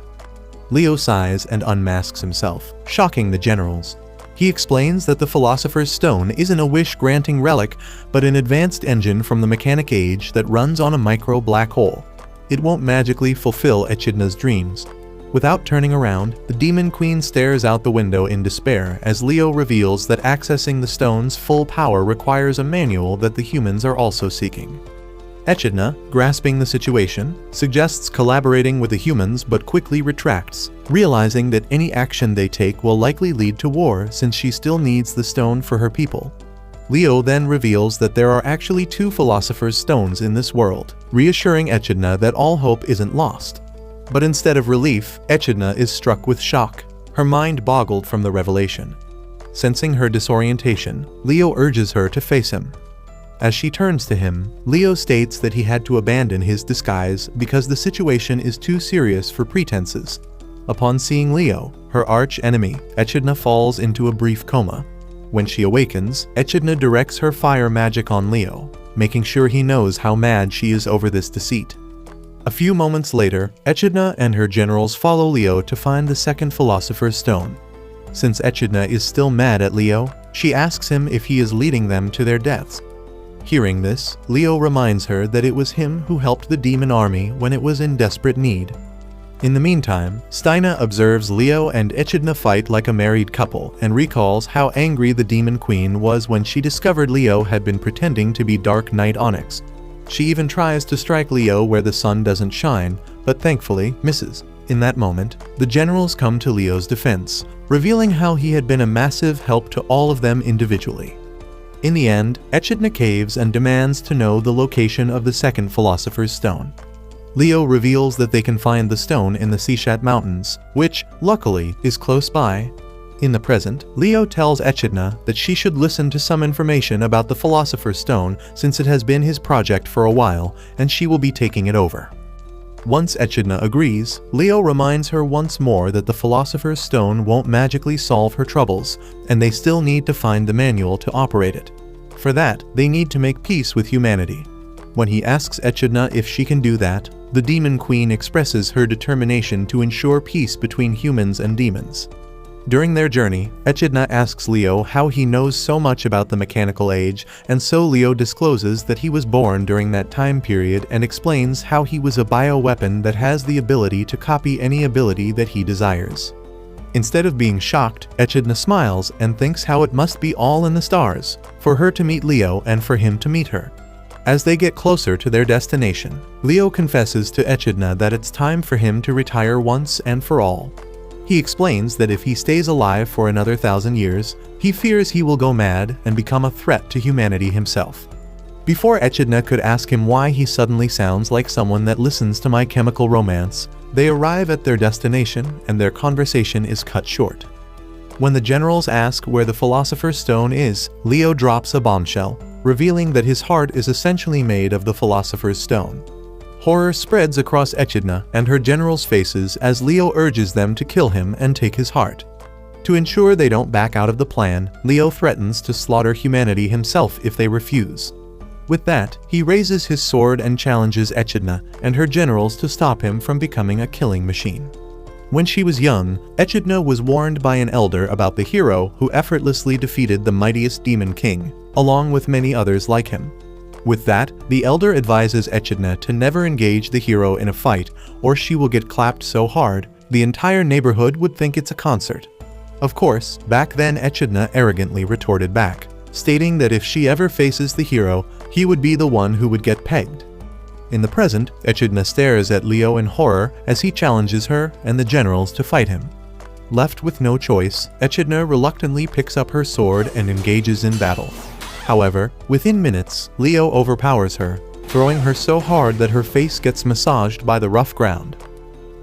Leo sighs and unmasks himself, shocking the generals. He explains that the Philosopher's Stone isn't a wish-granting relic, but an advanced engine from the Mechanic Age that runs on a micro-black hole. It won't magically fulfill Echidna's dreams. Without turning around, the Demon Queen stares out the window in despair as Leo reveals that accessing the stone's full power requires a manual that the humans are also seeking. Echidna, grasping the situation, suggests collaborating with the humans but quickly retracts, realizing that any action they take will likely lead to war since she still needs the stone for her people. Leo then reveals that there are actually 2 Philosopher's Stones in this world, reassuring Echidna that all hope isn't lost. But instead of relief, Echidna is struck with shock, her mind boggled from the revelation. Sensing her disorientation, Leo urges her to face him. As she turns to him, Leo states that he had to abandon his disguise because the situation is too serious for pretenses. Upon seeing Leo, her arch-enemy, Echidna falls into a brief coma. When she awakens, Echidna directs her fire magic on Leo, making sure he knows how mad she is over this deceit. A few moments later, Echidna and her generals follow Leo to find the second Philosopher's Stone. Since Echidna is still mad at Leo, she asks him if he is leading them to their deaths. Hearing this, Leo reminds her that it was him who helped the demon army when it was in desperate need. In the meantime, Steina observes Leo and Echidna fight like a married couple and recalls how angry the Demon Queen was when she discovered Leo had been pretending to be Dark Knight Onyx. She even tries to strike Leo where the sun doesn't shine, but thankfully misses. In that moment, the generals come to Leo's defense, revealing how he had been a massive help to all of them individually. In the end, Echidna caves and demands to know the location of the second Philosopher's Stone. Leo reveals that they can find the stone in the Sishat Mountains, which, luckily, is close by. In the present, Leo tells Echidna that she should listen to some information about the Philosopher's Stone since it has been his project for a while, and she will be taking it over. Once Echidna agrees, Leo reminds her once more that the Philosopher's Stone won't magically solve her troubles, and they still need to find the manual to operate it. For that, they need to make peace with humanity. When he asks Echidna if she can do that, the Demon Queen expresses her determination to ensure peace between humans and demons. During their journey, Echidna asks Leo how he knows so much about the mechanical age, and so Leo discloses that he was born during that time period and explains how he was a bioweapon that has the ability to copy any ability that he desires. Instead of being shocked, Echidna smiles and thinks how it must be all in the stars, for her to meet Leo and for him to meet her. As they get closer to their destination, Leo confesses to Echidna that it's time for him to retire once and for all. He explains that if he stays alive for another 1,000 years, he fears he will go mad and become a threat to humanity himself. Before Echidna could ask him why he suddenly sounds like someone that listens to My Chemical Romance, they arrive at their destination and their conversation is cut short. When the generals ask where the Philosopher's Stone is, Leo drops a bombshell, revealing that his heart is essentially made of the Philosopher's Stone. Horror spreads across Echidna and her generals' faces as Leo urges them to kill him and take his heart. To ensure they don't back out of the plan, Leo threatens to slaughter humanity himself if they refuse. With that, he raises his sword and challenges Echidna and her generals to stop him from becoming a killing machine. When she was young, Echidna was warned by an elder about the hero who effortlessly defeated the mightiest demon king, along with many others like him. With that, the elder advises Echidna to never engage the hero in a fight, or she will get clapped so hard, the entire neighborhood would think it's a concert. Of course, back then Echidna arrogantly retorted back, stating that if she ever faces the hero, he would be the one who would get pegged. In the present, Echidna stares at Leo in horror as he challenges her and the generals to fight him. Left with no choice, Echidna reluctantly picks up her sword and engages in battle. However, within minutes, Leo overpowers her, throwing her so hard that her face gets massaged by the rough ground.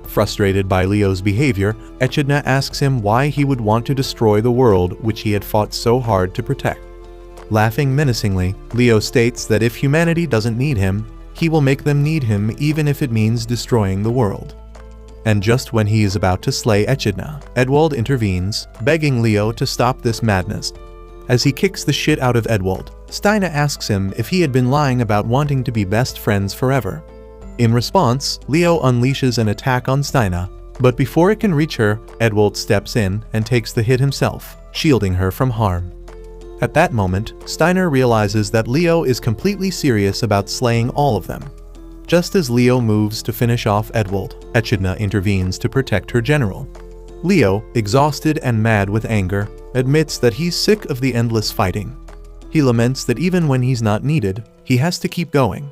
Frustrated by Leo's behavior, Echidna asks him why he would want to destroy the world which he had fought so hard to protect. Laughing menacingly, Leo states that if humanity doesn't need him, he will make them need him even if it means destroying the world. And just when he is about to slay Echidna, Edwald intervenes, begging Leo to stop this madness. As he kicks the shit out of Edwald, Steina asks him if he had been lying about wanting to be best friends forever. In response, Leo unleashes an attack on Steina, but before it can reach her, Edwald steps in and takes the hit himself, shielding her from harm. At that moment, Steiner realizes that Leo is completely serious about slaying all of them. Just as Leo moves to finish off Edwald, Echidna intervenes to protect her general. Leo, exhausted and mad with anger, admits that he's sick of the endless fighting. He laments that even when he's not needed, he has to keep going.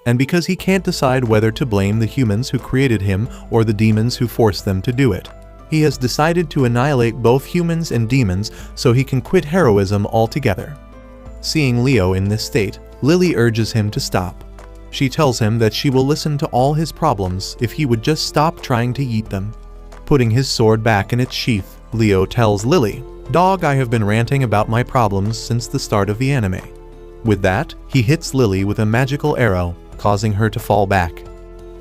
And because he can't decide whether to blame the humans who created him or the demons who forced them to do it, he has decided to annihilate both humans and demons so he can quit heroism altogether. Seeing Leo in this state, Lily urges him to stop. She tells him that she will listen to all his problems if he would just stop trying to eat them. Putting his sword back in its sheath, Leo tells Lily, "Dog, I have been ranting about my problems since the start of the anime." With that, he hits Lily with a magical arrow, causing her to fall back.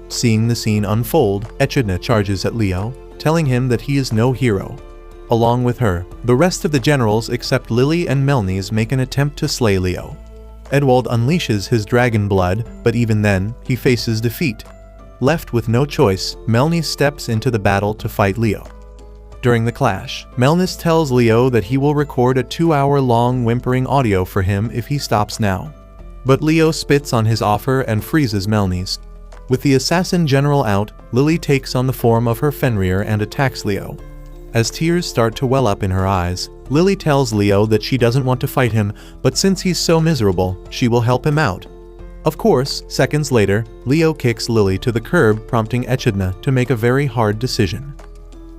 Seeing the scene unfold, Echidna charges at Leo, telling him that he is no hero. Along with her, the rest of the generals except Lily and Melnies make an attempt to slay Leo. Edwald unleashes his dragon blood, but even then, he faces defeat. Left with no choice, Melnies steps into the battle to fight Leo. During the clash, Melnies tells Leo that he will record a 2-hour-long whimpering audio for him if he stops now. But Leo spits on his offer and freezes Melnies. With the assassin general out, Lily takes on the form of her Fenrir and attacks Leo. As tears start to well up in her eyes, Lily tells Leo that she doesn't want to fight him, but since he's so miserable, she will help him out. Of course, seconds later, Leo kicks Lily to the curb, prompting Echidna to make a very hard decision.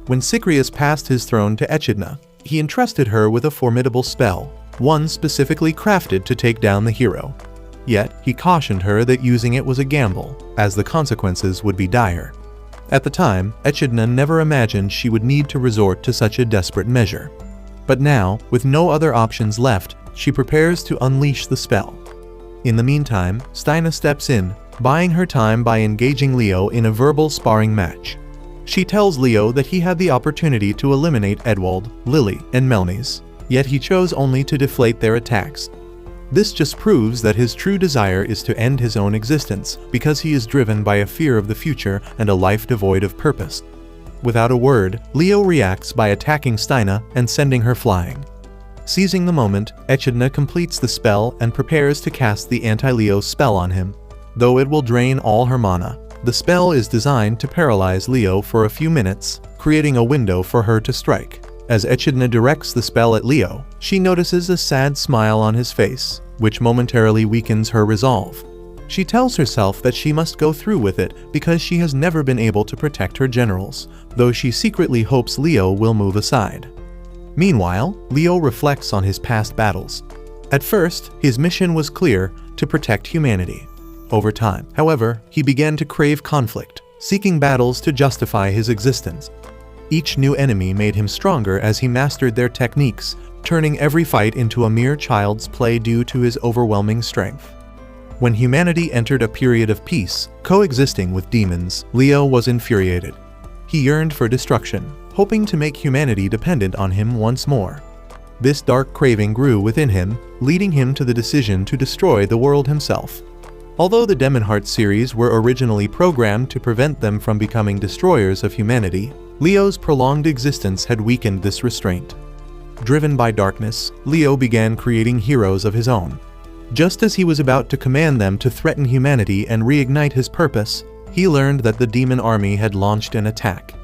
When Cycrius passed his throne to Echidna, he entrusted her with a formidable spell, one specifically crafted to take down the hero. Yet, he cautioned her that using it was a gamble, as the consequences would be dire. At the time, Echidna never imagined she would need to resort to such a desperate measure. But now, with no other options left, she prepares to unleash the spell. In the meantime, Steina steps in, buying her time by engaging Leo in a verbal sparring match. She tells Leo that he had the opportunity to eliminate Edwald, Lily, and Melnies, yet he chose only to deflate their attacks. This just proves that his true desire is to end his own existence, because he is driven by a fear of the future and a life devoid of purpose. Without a word, Leo reacts by attacking Steina and sending her flying. Seizing the moment, Echidna completes the spell and prepares to cast the anti-Leo spell on him. Though it will drain all her mana, the spell is designed to paralyze Leo for a few minutes, creating a window for her to strike. As Echidna directs the spell at Leo, she notices a sad smile on his face, which momentarily weakens her resolve. She tells herself that she must go through with it because she has never been able to protect her generals, though she secretly hopes Leo will move aside. Meanwhile, Leo reflects on his past battles. At first, his mission was clear: to protect humanity. Over time, however, he began to crave conflict, seeking battles to justify his existence. Each new enemy made him stronger as he mastered their techniques, turning every fight into a mere child's play due to his overwhelming strength. When humanity entered a period of peace, coexisting with demons, Leo was infuriated. He yearned for destruction, hoping to make humanity dependent on him once more. This dark craving grew within him, leading him to the decision to destroy the world himself. Although the Demon Heart series were originally programmed to prevent them from becoming destroyers of humanity, Leo's prolonged existence had weakened this restraint. Driven by darkness, Leo began creating heroes of his own. Just as he was about to command them to threaten humanity and reignite his purpose, he learned that the demon army had launched an attack.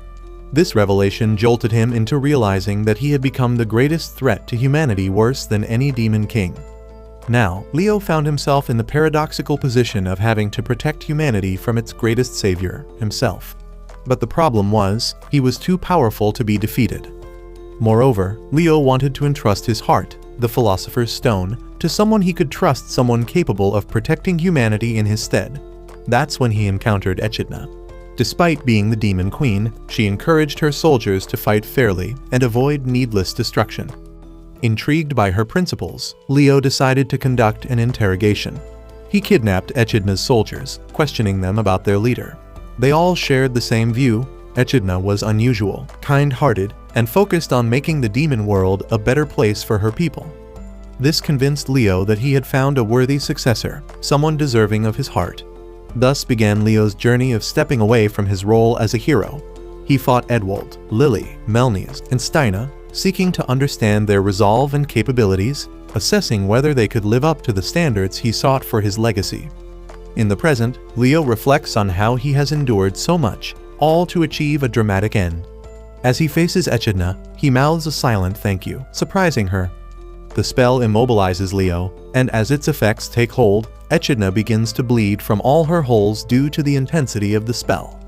This revelation jolted him into realizing that he had become the greatest threat to humanity, worse than any demon king. Now, Leo found himself in the paradoxical position of having to protect humanity from its greatest savior, himself. But the problem was, he was too powerful to be defeated. Moreover, Leo wanted to entrust his heart, the Philosopher's Stone, to someone he could trust, someone capable of protecting humanity in his stead. That's when he encountered Echidna. Despite being the Demon Queen, she encouraged her soldiers to fight fairly and avoid needless destruction. Intrigued by her principles, Leo decided to conduct an interrogation. He kidnapped Echidna's soldiers, questioning them about their leader. They all shared the same view: Echidna was unusual, kind-hearted, and focused on making the demon world a better place for her people. This convinced Leo that he had found a worthy successor, someone deserving of his heart. Thus began Leo's journey of stepping away from his role as a hero. He fought Edwald, Lily, Melnies, and Steina, seeking to understand their resolve and capabilities, assessing whether they could live up to the standards he sought for his legacy. In the present, Leo reflects on how he has endured so much, all to achieve a dramatic end. As he faces Echidna, he mouths a silent thank you, surprising her. The spell immobilizes Leo, and as its effects take hold, Echidna begins to bleed from all her holes due to the intensity of the spell.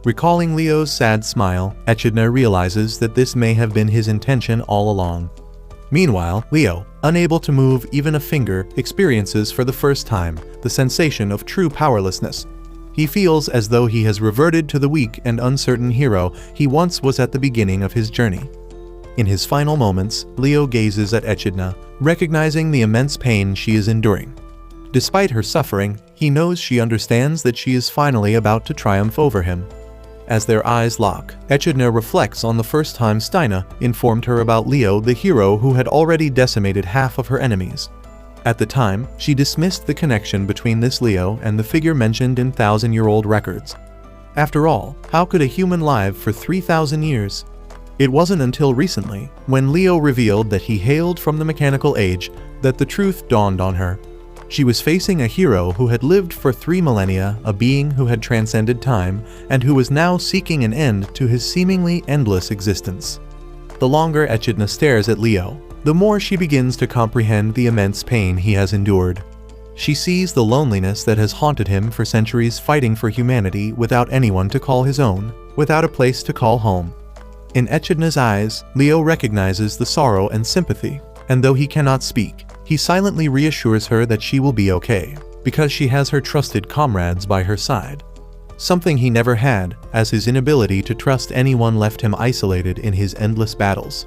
Recalling Leo's sad smile, Echidna realizes that this may have been his intention all along. Meanwhile, Leo, unable to move even a finger, experiences for the first time the sensation of true powerlessness. He feels as though he has reverted to the weak and uncertain hero he once was at the beginning of his journey. In his final moments, Leo gazes at Echidna, recognizing the immense pain she is enduring. Despite her suffering, he knows she understands that she is finally about to triumph over him. As their eyes lock, Echidna reflects on the first time Steina informed her about Leo, the hero who had already decimated half of her enemies. At the time, she dismissed the connection between this Leo and the figure mentioned in thousand-year-old records. After all, how could a human live for 3,000 years? It wasn't until recently, when Leo revealed that he hailed from the mechanical age, that the truth dawned on her. She was facing a hero who had lived for 3 millennia, a being who had transcended time, and who was now seeking an end to his seemingly endless existence. The longer Echidna stares at Leo, the more she begins to comprehend the immense pain he has endured. She sees the loneliness that has haunted him for centuries, fighting for humanity without anyone to call his own, without a place to call home. In Echidna's eyes, Leo recognizes the sorrow and sympathy, and though he cannot speak, he silently reassures her that she will be okay, because she has her trusted comrades by her side. Something he never had, as his inability to trust anyone left him isolated in his endless battles.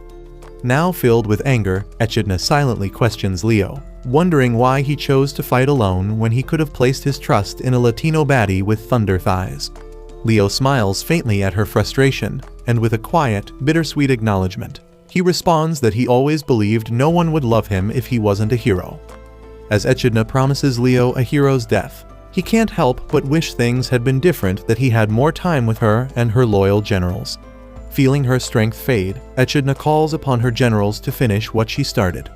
Now filled with anger, Echidna silently questions Leo, wondering why he chose to fight alone when he could have placed his trust in a Latino baddie with thunder thighs. Leo smiles faintly at her frustration, and with a quiet, bittersweet acknowledgement, he responds that he always believed no one would love him if he wasn't a hero. As Echidna promises Leo a hero's death, he can't help but wish things had been different, that he had more time with her and her loyal generals. Feeling her strength fade, Echidna calls upon her generals to finish what she started.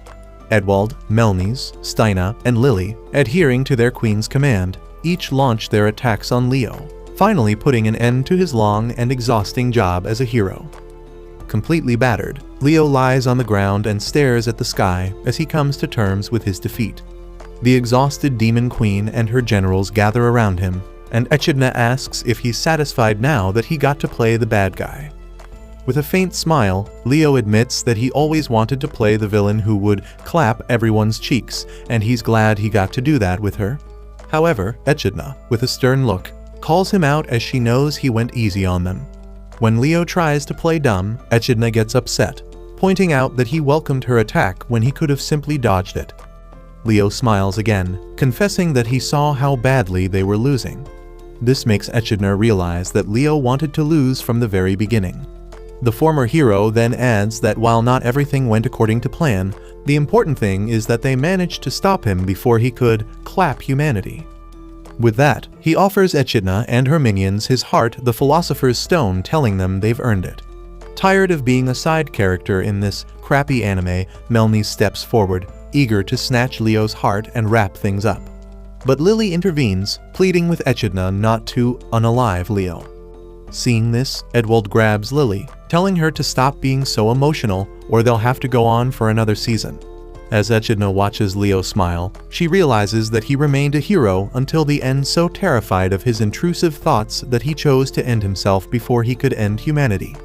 Edwald, Melnice, Steina, and Lily, adhering to their queen's command, each launched their attacks on Leo, finally putting an end to his long and exhausting job as a hero. Completely battered, Leo lies on the ground and stares at the sky as he comes to terms with his defeat. The exhausted demon queen and her generals gather around him, and Echidna asks if he's satisfied now that he got to play the bad guy. With a faint smile, Leo admits that he always wanted to play the villain who would clap everyone's cheeks, and he's glad he got to do that with her. However, Echidna, with a stern look, calls him out as she knows he went easy on them. When Leo tries to play dumb, Echidna gets upset, pointing out that he welcomed her attack when he could have simply dodged it. Leo smiles again, confessing that he saw how badly they were losing. This makes Echidna realize that Leo wanted to lose from the very beginning. The former hero then adds that while not everything went according to plan, the important thing is that they managed to stop him before he could clap humanity. With that, he offers Echidna and her minions his heart, the Philosopher's Stone, telling them they've earned it. Tired of being a side character in this crappy anime, Melnice steps forward, eager to snatch Leo's heart and wrap things up. But Lily intervenes, pleading with Echidna not to unalive Leo. Seeing this, Edwald grabs Lily, telling her to stop being so emotional or they'll have to go on for another season. As Echidna watches Leo smile, she realizes that he remained a hero until the end, so terrified of his intrusive thoughts that he chose to end himself before he could end humanity.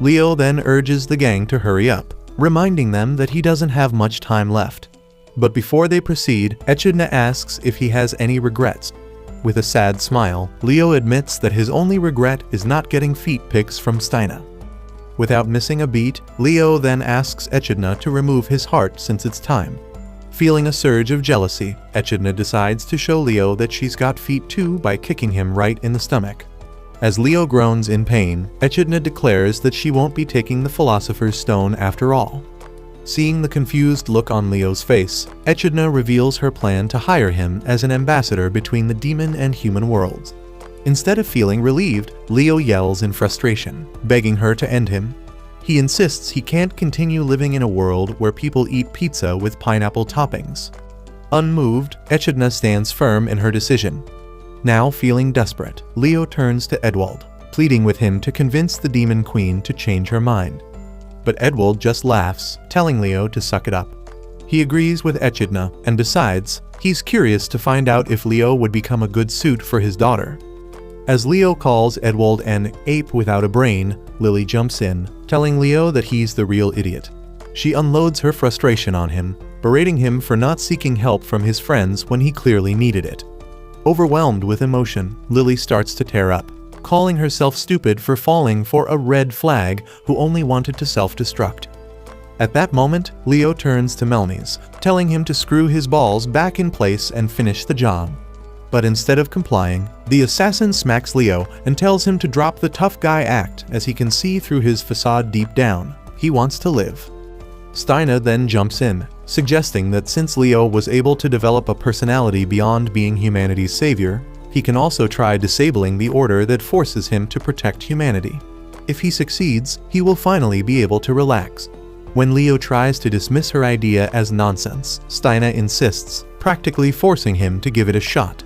Leo then urges the gang to hurry up, reminding them that he doesn't have much time left. But before they proceed, Echidna asks if he has any regrets. With a sad smile, Leo admits that his only regret is not getting feet pics from Steina. Without missing a beat, Leo then asks Echidna to remove his heart since it's time. Feeling a surge of jealousy, Echidna decides to show Leo that she's got feet too by kicking him right in the stomach. As Leo groans in pain, Echidna declares that she won't be taking the Philosopher's Stone after all. Seeing the confused look on Leo's face, Echidna reveals her plan to hire him as an ambassador between the demon and human worlds. Instead of feeling relieved, Leo yells in frustration, begging her to end him. He insists he can't continue living in a world where people eat pizza with pineapple toppings. Unmoved, Echidna stands firm in her decision. Now feeling desperate, Leo turns to Edwald, pleading with him to convince the demon queen to change her mind. But Edwald just laughs, telling Leo to suck it up. He agrees with Echidna and decides he's curious to find out if Leo would become a good suit for his daughter. As Leo calls Edwald an ape without a brain, Lily jumps in, telling Leo that he's the real idiot. She unloads her frustration on him, berating him for not seeking help from his friends when he clearly needed it. Overwhelmed with emotion, Lily starts to tear up, calling herself stupid for falling for a red flag who only wanted to self-destruct. At that moment, Leo turns to Melnies, telling him to screw his balls back in place and finish the job. But instead of complying, the assassin smacks Leo and tells him to drop the tough guy act, as he can see through his facade deep down. He wants to live. Steina then jumps in, suggesting that since Leo was able to develop a personality beyond being humanity's savior, he can also try disabling the order that forces him to protect humanity. If he succeeds, he will finally be able to relax. When Leo tries to dismiss her idea as nonsense, Steina insists, practically forcing him to give it a shot.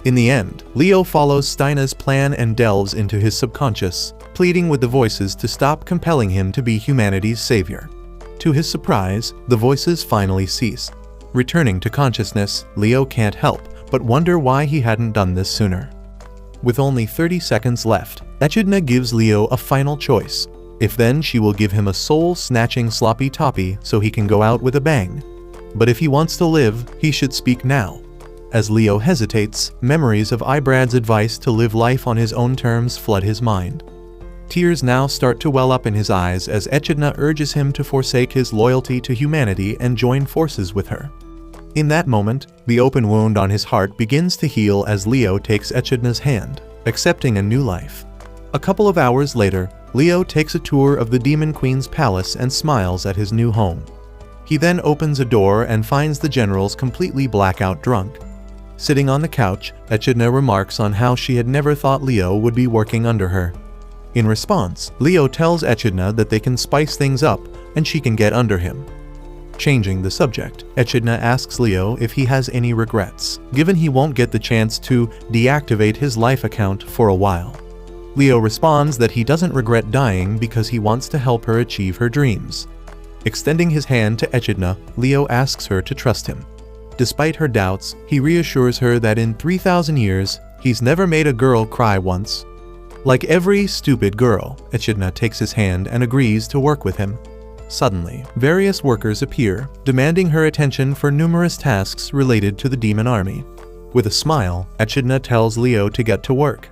In the end, Leo follows Steina's plan and delves into his subconscious, pleading with the voices to stop compelling him to be humanity's savior. To his surprise, the voices finally cease. Returning to consciousness, Leo can't help but wonder why he hadn't done this sooner. With only 30 seconds left, Echidna gives Leo a final choice. If then, she will give him a soul-snatching sloppy toppy so he can go out with a bang. But if he wants to live, he should speak now. As Leo hesitates, memories of Ibrad's advice to live life on his own terms flood his mind. Tears now start to well up in his eyes as Echidna urges him to forsake his loyalty to humanity and join forces with her. In that moment, the open wound on his heart begins to heal as Leo takes Echidna's hand, accepting a new life. A couple of hours later, Leo takes a tour of the Demon Queen's palace and smiles at his new home. He then opens a door and finds the generals completely blackout drunk. Sitting on the couch, Echidna remarks on how she had never thought Leo would be working under her. In response, Leo tells Echidna that they can spice things up and she can get under him. Changing the subject, Echidna asks Leo if he has any regrets, given he won't get the chance to deactivate his life account for a while. Leo responds that he doesn't regret dying because he wants to help her achieve her dreams. Extending his hand to Echidna, Leo asks her to trust him. Despite her doubts, he reassures her that in 3,000 years, he's never made a girl cry once. Like every stupid girl, Echidna takes his hand and agrees to work with him. Suddenly, various workers appear, demanding her attention for numerous tasks related to the demon army. With a smile, Echidna tells Leo to get to work.